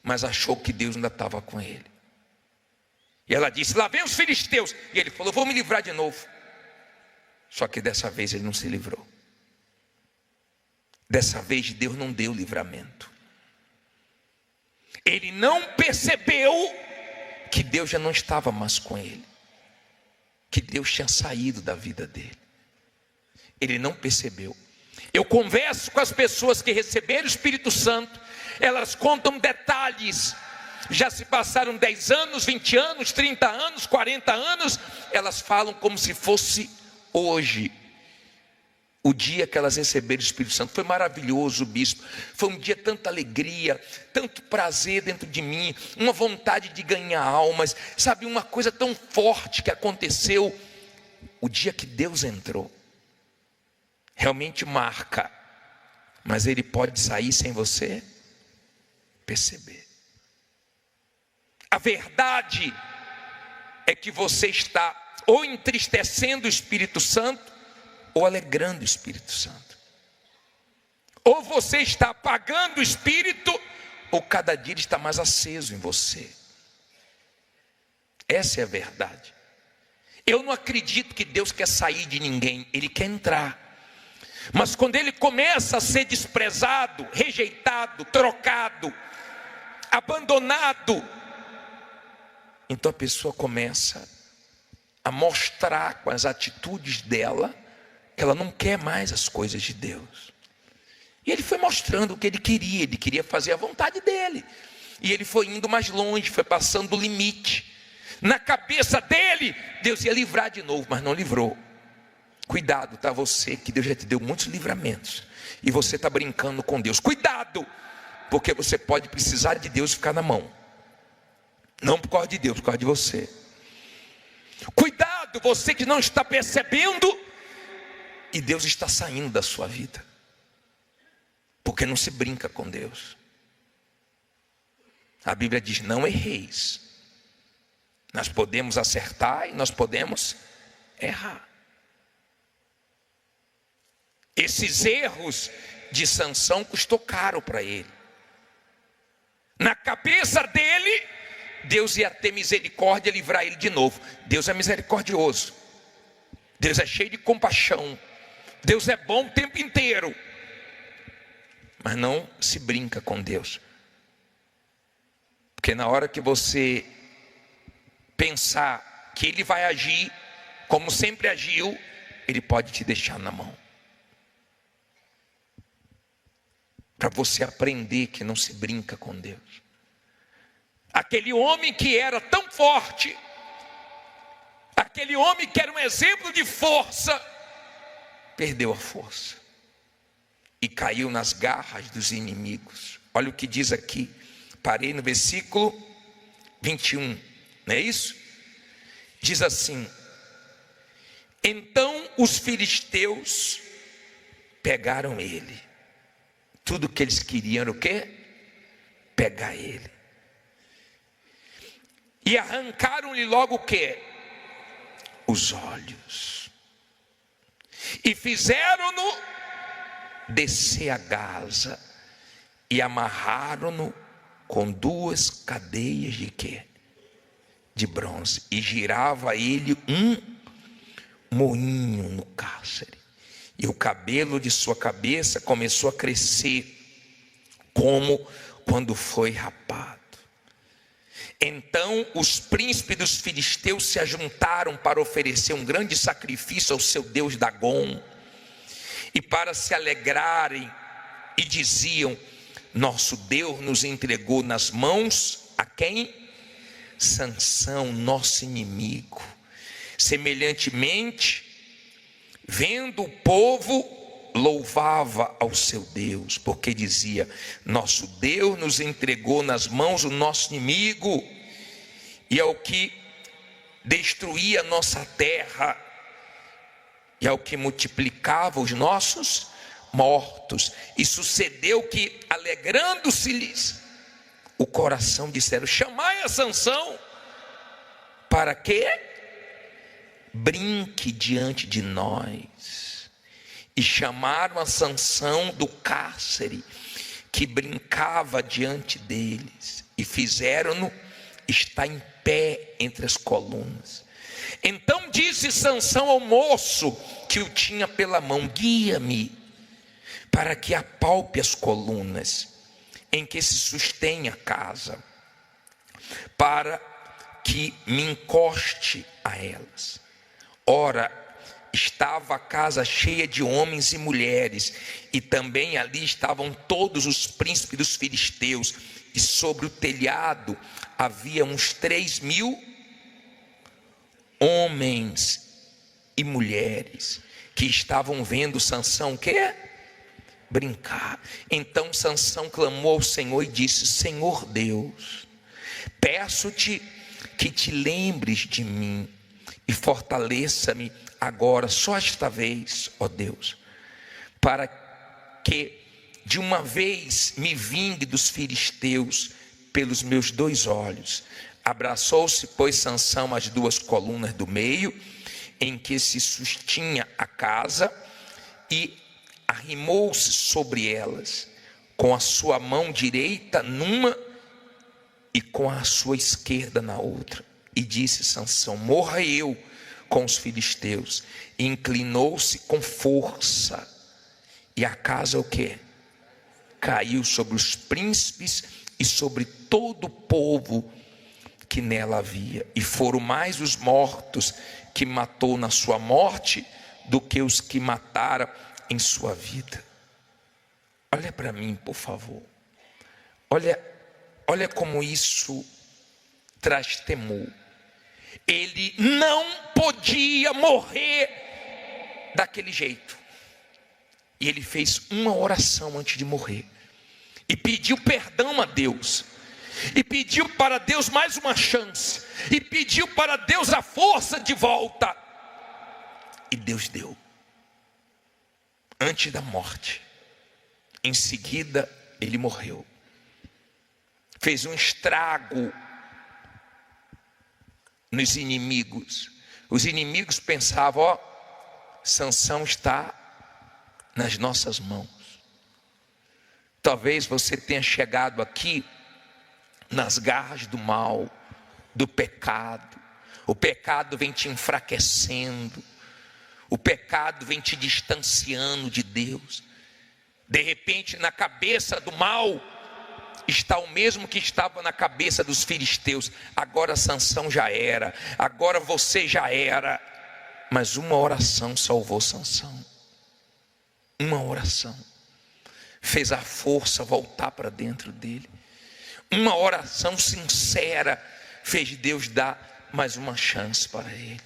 mas achou que Deus ainda estava com ele. E ela disse: lá vem os filisteus. E ele falou: vou me livrar de novo. Só que dessa vez ele não se livrou. Dessa vez Deus não deu livramento. Ele não percebeu que Deus já não estava mais com ele, que Deus tinha saído da vida dele. Ele não percebeu. Eu converso com as pessoas que receberam o Espírito Santo, elas contam detalhes. Já se passaram 10 anos, 20 anos, 30 anos, 40 anos. Elas falam como se fosse hoje, o dia que elas receberam o Espírito Santo. Foi maravilhoso, bispo. Foi um dia, tanta alegria, tanto prazer dentro de mim, uma vontade de ganhar almas, sabe, uma coisa tão forte que aconteceu. O dia que Deus entrou realmente marca, mas ele pode sair sem você perceber. A verdade é que você está ou entristecendo o Espírito Santo, ou alegrando o Espírito Santo. Ou você está apagando o Espírito, ou cada dia ele está mais aceso em você. Essa é a verdade. Eu não acredito que Deus quer sair de ninguém, Ele quer entrar. Mas quando Ele começa a ser desprezado, rejeitado, trocado, abandonado, então a pessoa começa a mostrar com as atitudes dela que ela não quer mais as coisas de Deus. E ele foi mostrando o que ele queria fazer a vontade dele. E ele foi indo mais longe, foi passando do limite. Na cabeça dele, Deus ia livrar de novo, mas não livrou. Cuidado, tá, você, que Deus já te deu muitos livramentos, e você está brincando com Deus. Cuidado, porque você pode precisar de Deus ficar na mão. Não por causa de Deus, por causa de você. Cuidado, você que não está percebendo, e Deus está saindo da sua vida, porque não se brinca com Deus. A Bíblia diz: não erreis. Nós podemos acertar e nós podemos errar. Esses erros de Sansão custou caro para ele. Na cabeça dele, Deus ia ter misericórdia e livrar ele de novo. Deus é misericordioso, Deus é cheio de compaixão, Deus é bom o tempo inteiro. Mas não se brinca com Deus, porque na hora que você pensar que Ele vai agir como sempre agiu, Ele pode te deixar na mão. Para você aprender que não se brinca com Deus. Aquele homem que era tão forte, aquele homem que era um exemplo de força, perdeu a força e caiu nas garras dos inimigos. Olha o que diz aqui, parei no versículo 21, não é isso? Diz assim: Então os filisteus pegaram ele. Tudo que eles queriam era o quê? Pegar ele. E arrancaram-lhe logo o quê? Os olhos. E fizeram-no descer a Gaza. E amarraram-no com 2 cadeias de quê? De bronze. E girava ele um moinho no cárcere. E o cabelo de sua cabeça começou a crescer, como quando foi rapado. Então os príncipes dos filisteus se ajuntaram para oferecer um grande sacrifício ao seu deus Dagom, e para se alegrarem, e diziam: nosso Deus nos entregou nas mãos a quem? Sansão, nosso inimigo. Semelhantemente, vendo o povo, louvava ao seu Deus, porque dizia: nosso Deus nos entregou nas mãos o nosso inimigo, e ao que destruía a nossa terra, e ao que multiplicava os nossos mortos. E sucedeu que, alegrando-se-lhes o coração, disseram: chamai a Sansão, para que brinque diante de nós. E chamaram a Sansão do cárcere, que brincava diante deles, e fizeram-no estar em pé entre as colunas. Então disse Sansão ao moço que o tinha pela mão: guia-me, para que apalpe as colunas em que se sustém a casa, para que me encoste a elas. Ora, estava a casa cheia de homens e mulheres, e também ali estavam todos os príncipes dos filisteus, e sobre o telhado havia uns 3.000 homens e mulheres, que estavam vendo Sansão, o quê? Brincar. Então Sansão clamou ao Senhor e disse: Senhor Deus, peço-te que te lembres de mim, e fortaleça-me agora, só esta vez, ó Deus, para que de uma vez me vingue dos filisteus pelos meus 2 olhos. Abraçou-se, pois, Sansão às 2 colunas do meio, em que se sustinha a casa, e arrimou-se sobre elas, com a sua mão direita numa e com a sua esquerda na outra. E disse Sansão: morra eu com os filisteus. E inclinou-se com força, e a casa o quê? Caiu sobre os príncipes e sobre todo o povo que nela havia. E foram mais os mortos que matou na sua morte do que os que mataram em sua vida. Olha para mim, por favor. Olha como isso traz temor. Ele não podia morrer daquele jeito. E ele fez uma oração antes de morrer. E pediu perdão a Deus. E pediu para Deus mais uma chance. E pediu para Deus a força de volta. E Deus deu. Antes da morte. Em seguida, ele morreu. Fez um estrago nos inimigos. Os inimigos pensavam: ó, Sansão está nas nossas mãos. Talvez você tenha chegado aqui nas garras do mal, do pecado. O pecado vem te enfraquecendo. O pecado vem te distanciando de Deus. De repente, na cabeça do mal está o mesmo que estava na cabeça dos filisteus. Agora Sansão já era, agora você já era. Mas uma oração salvou Sansão. Uma oração fez a força voltar para dentro dele. Uma oração sincera fez Deus dar mais uma chance para ele.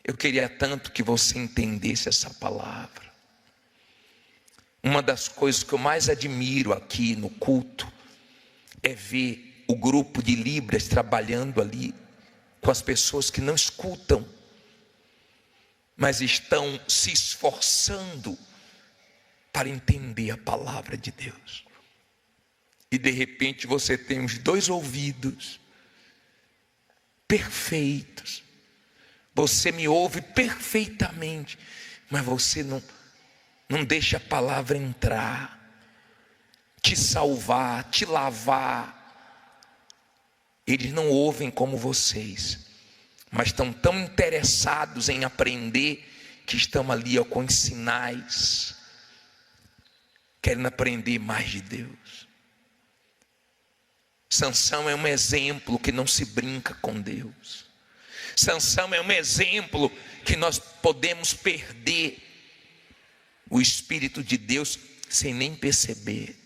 Eu queria tanto que você entendesse essa palavra. Uma das coisas que eu mais admiro aqui no culto é ver o grupo de Libras trabalhando ali com as pessoas que não escutam. mas estão se esforçando para entender a palavra de Deus. E de repente você tem os dois ouvidos perfeitos, você me ouve perfeitamente, mas você não deixa a palavra entrar, te salvar, te lavar. Eles não ouvem como vocês, mas estão tão interessados em aprender que estão ali com os sinais, querendo aprender mais de Deus. Sansão é um exemplo que não se brinca com Deus. Sansão é um exemplo que nós podemos perder o Espírito de Deus sem nem perceber.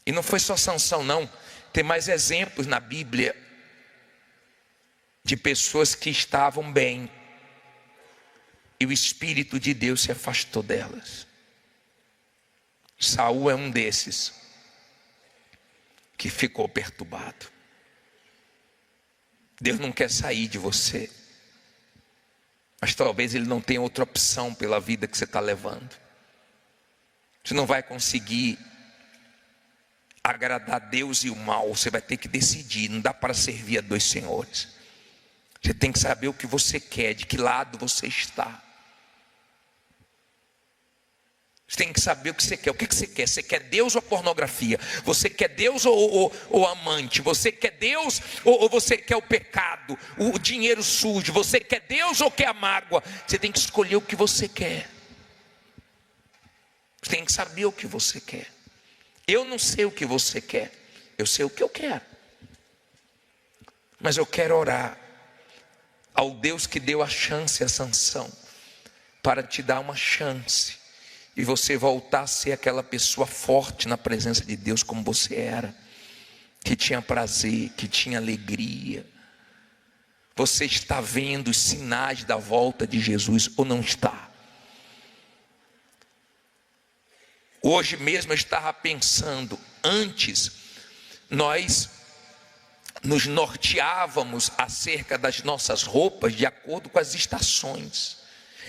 E não foi só Sansão não, tem mais exemplos na Bíblia de pessoas que estavam bem e o Espírito de Deus se afastou delas. Saul é um desses que ficou perturbado. Deus não quer sair de você, mas talvez Ele não tenha outra opção pela vida que você está levando. Você não vai conseguir agradar Deus e o mal, você vai ter que decidir. Não dá para servir a dois senhores. Você tem que saber o que você quer, de que lado você está. Você tem que saber o que você quer. O que você quer? Você quer Deus ou pornografia? Você quer Deus ou amante? Você quer Deus ou você quer o pecado, o dinheiro sujo? Você quer Deus ou quer a mágoa? Você tem que escolher o que você quer. Você tem que saber o que você quer. Eu não sei o que você quer, eu sei o que eu quero. Mas eu quero orar ao Deus que deu a chance a Sansão, para te dar uma chance e você voltar a ser aquela pessoa forte na presença de Deus como você era, que tinha prazer, que tinha alegria. Você está vendo os sinais da volta de Jesus ou não está? Hoje mesmo eu estava pensando, antes nós nos norteávamos acerca das nossas roupas de acordo com as estações.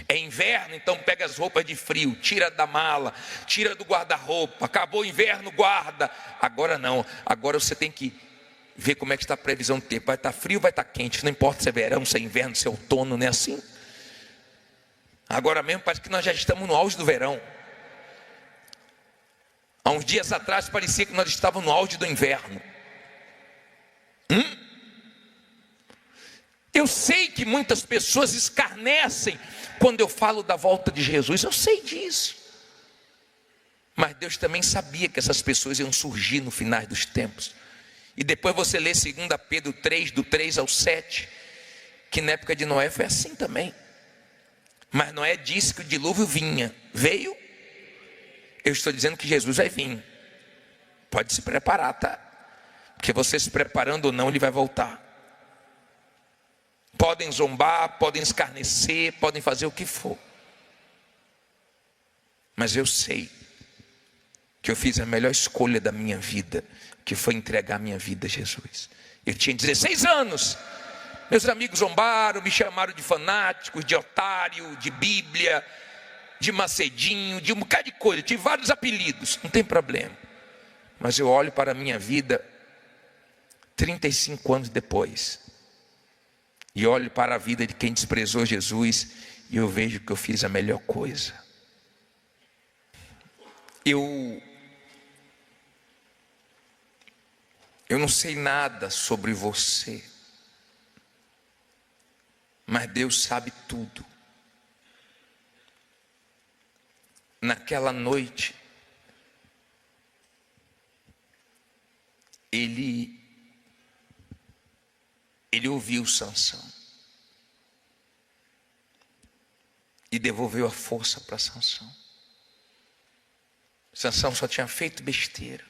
É inverno, então pega as roupas de frio, tira da mala, tira do guarda-roupa. Acabou o inverno, guarda. Agora não, agora você tem que ver como é que está a previsão do tempo. Vai estar frio, vai estar quente, não importa se é verão, se é inverno, se é outono, não é assim? Agora mesmo parece que nós já estamos no auge do verão. Há uns dias atrás parecia que nós estávamos no auge do inverno. Eu sei que muitas pessoas escarnecem quando eu falo da volta de Jesus, eu sei disso. Mas Deus também sabia que essas pessoas iam surgir no final dos tempos. E depois você lê 2 Pedro 3, do 3 ao 7, que na época de Noé foi assim também. Mas Noé disse que o dilúvio vinha, veio. Eu estou dizendo que Jesus vai vir. Pode se preparar, tá? Porque você se preparando ou não, Ele vai voltar. Podem zombar, podem escarnecer, podem fazer o que for. Mas eu sei que eu fiz a melhor escolha da minha vida, que foi entregar minha vida a Jesus. Eu tinha 16 anos. Meus amigos zombaram, me chamaram de fanático, de otário, de Bíblia, de macedinho, de um bocado de coisa. Eu tive vários apelidos, não tem problema. Mas eu olho para a minha vida 35 anos depois, e olho para a vida de quem desprezou Jesus, e eu vejo que eu fiz a melhor coisa. Eu não sei nada sobre você, mas Deus sabe tudo. Naquela noite, Ele ouviu Sansão e devolveu a força para Sansão. Sansão só tinha feito besteira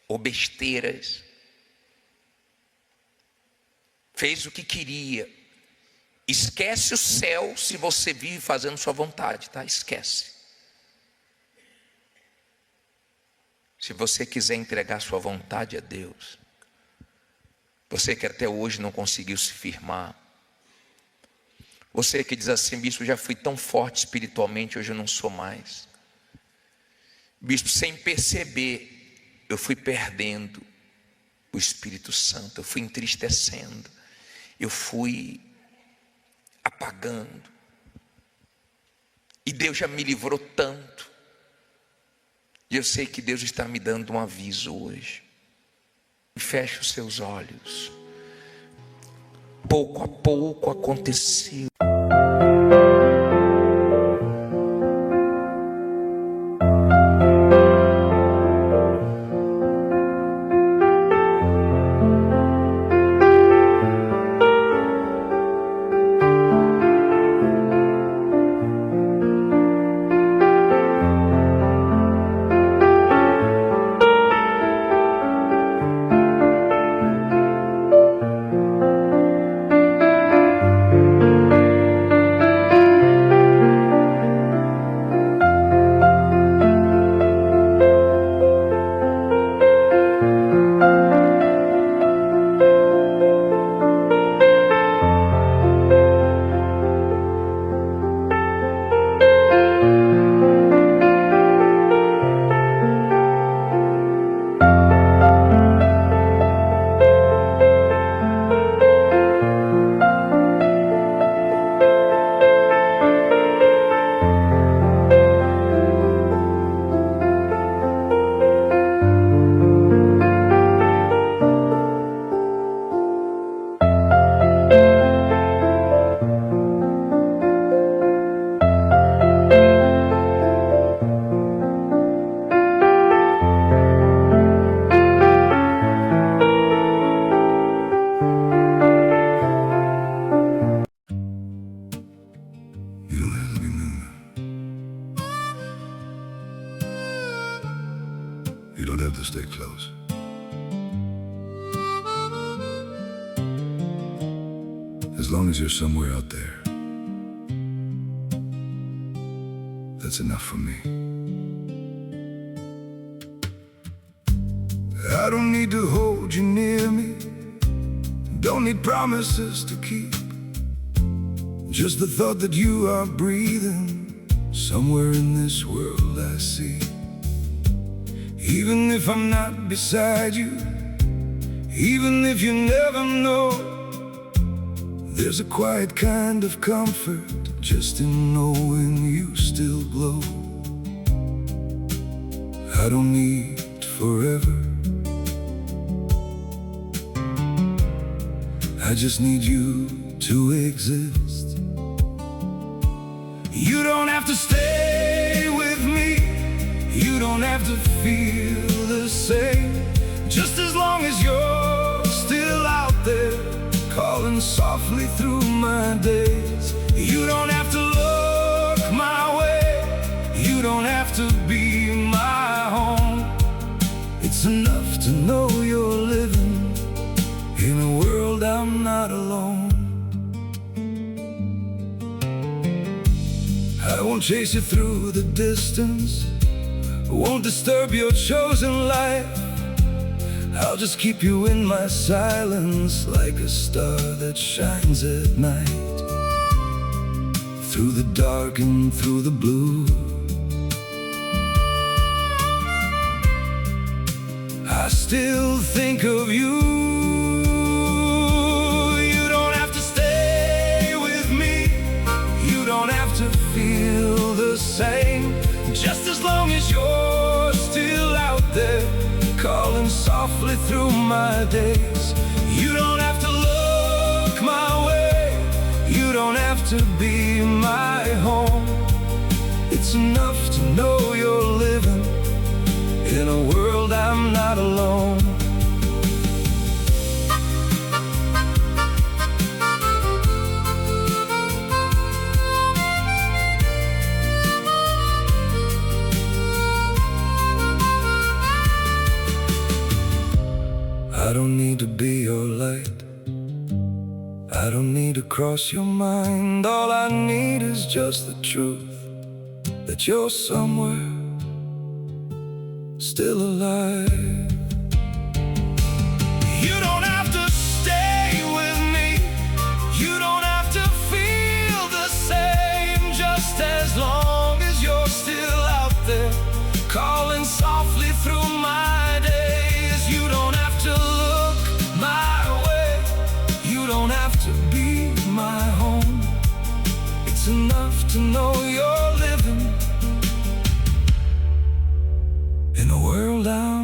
ou besteiras, fez o que queria. Esquece o céu se você vive fazendo sua vontade, tá? Esquece. Se você quiser entregar sua vontade a Deus, você que até hoje não conseguiu se firmar, Você que diz assim: bispo, eu já fui tão forte espiritualmente, hoje eu não sou mais. Bispo, sem perceber, eu fui perdendo o Espírito Santo, eu fui entristecendo, eu fui apagando. E Deus já me livrou tanto. E eu sei que Deus está me dando um aviso hoje. Feche os seus olhos. Pouco a pouco aconteceu. You don't have to stay close. As long as you're somewhere out there, that's enough for me. I don't need to hold you near me, don't need promises to keep. Just the thought that you are breathing somewhere in this world I see. Even if I'm not beside you, even if you never know, there's a quiet kind of comfort just in knowing you still glow. I don't need forever, I just need you to exist. You don't have to stay with me, you don't have to feel the same. Just as long as you're still out there, calling softly through my days. You don't have to look my way, you don't have to be my home. It's enough to know you're living in a world I'm not alone. I won't chase you through the distance, won't disturb your chosen life. I'll just keep you in my silence, like a star that shines at night. Through the dark and through the blue, I still think of you. You don't have to stay with me, you don't have to feel the same. Just as long as you're still out there, calling softly through my days. You don't have to look my way, you don't have to be my home. It's enough to know you're living in a world I'm not alone. I don't need to be your light, I don't need to cross your mind. All I need is just the truth that you're somewhere still alive. You don't have to stay with me, you don't have to feel hold out.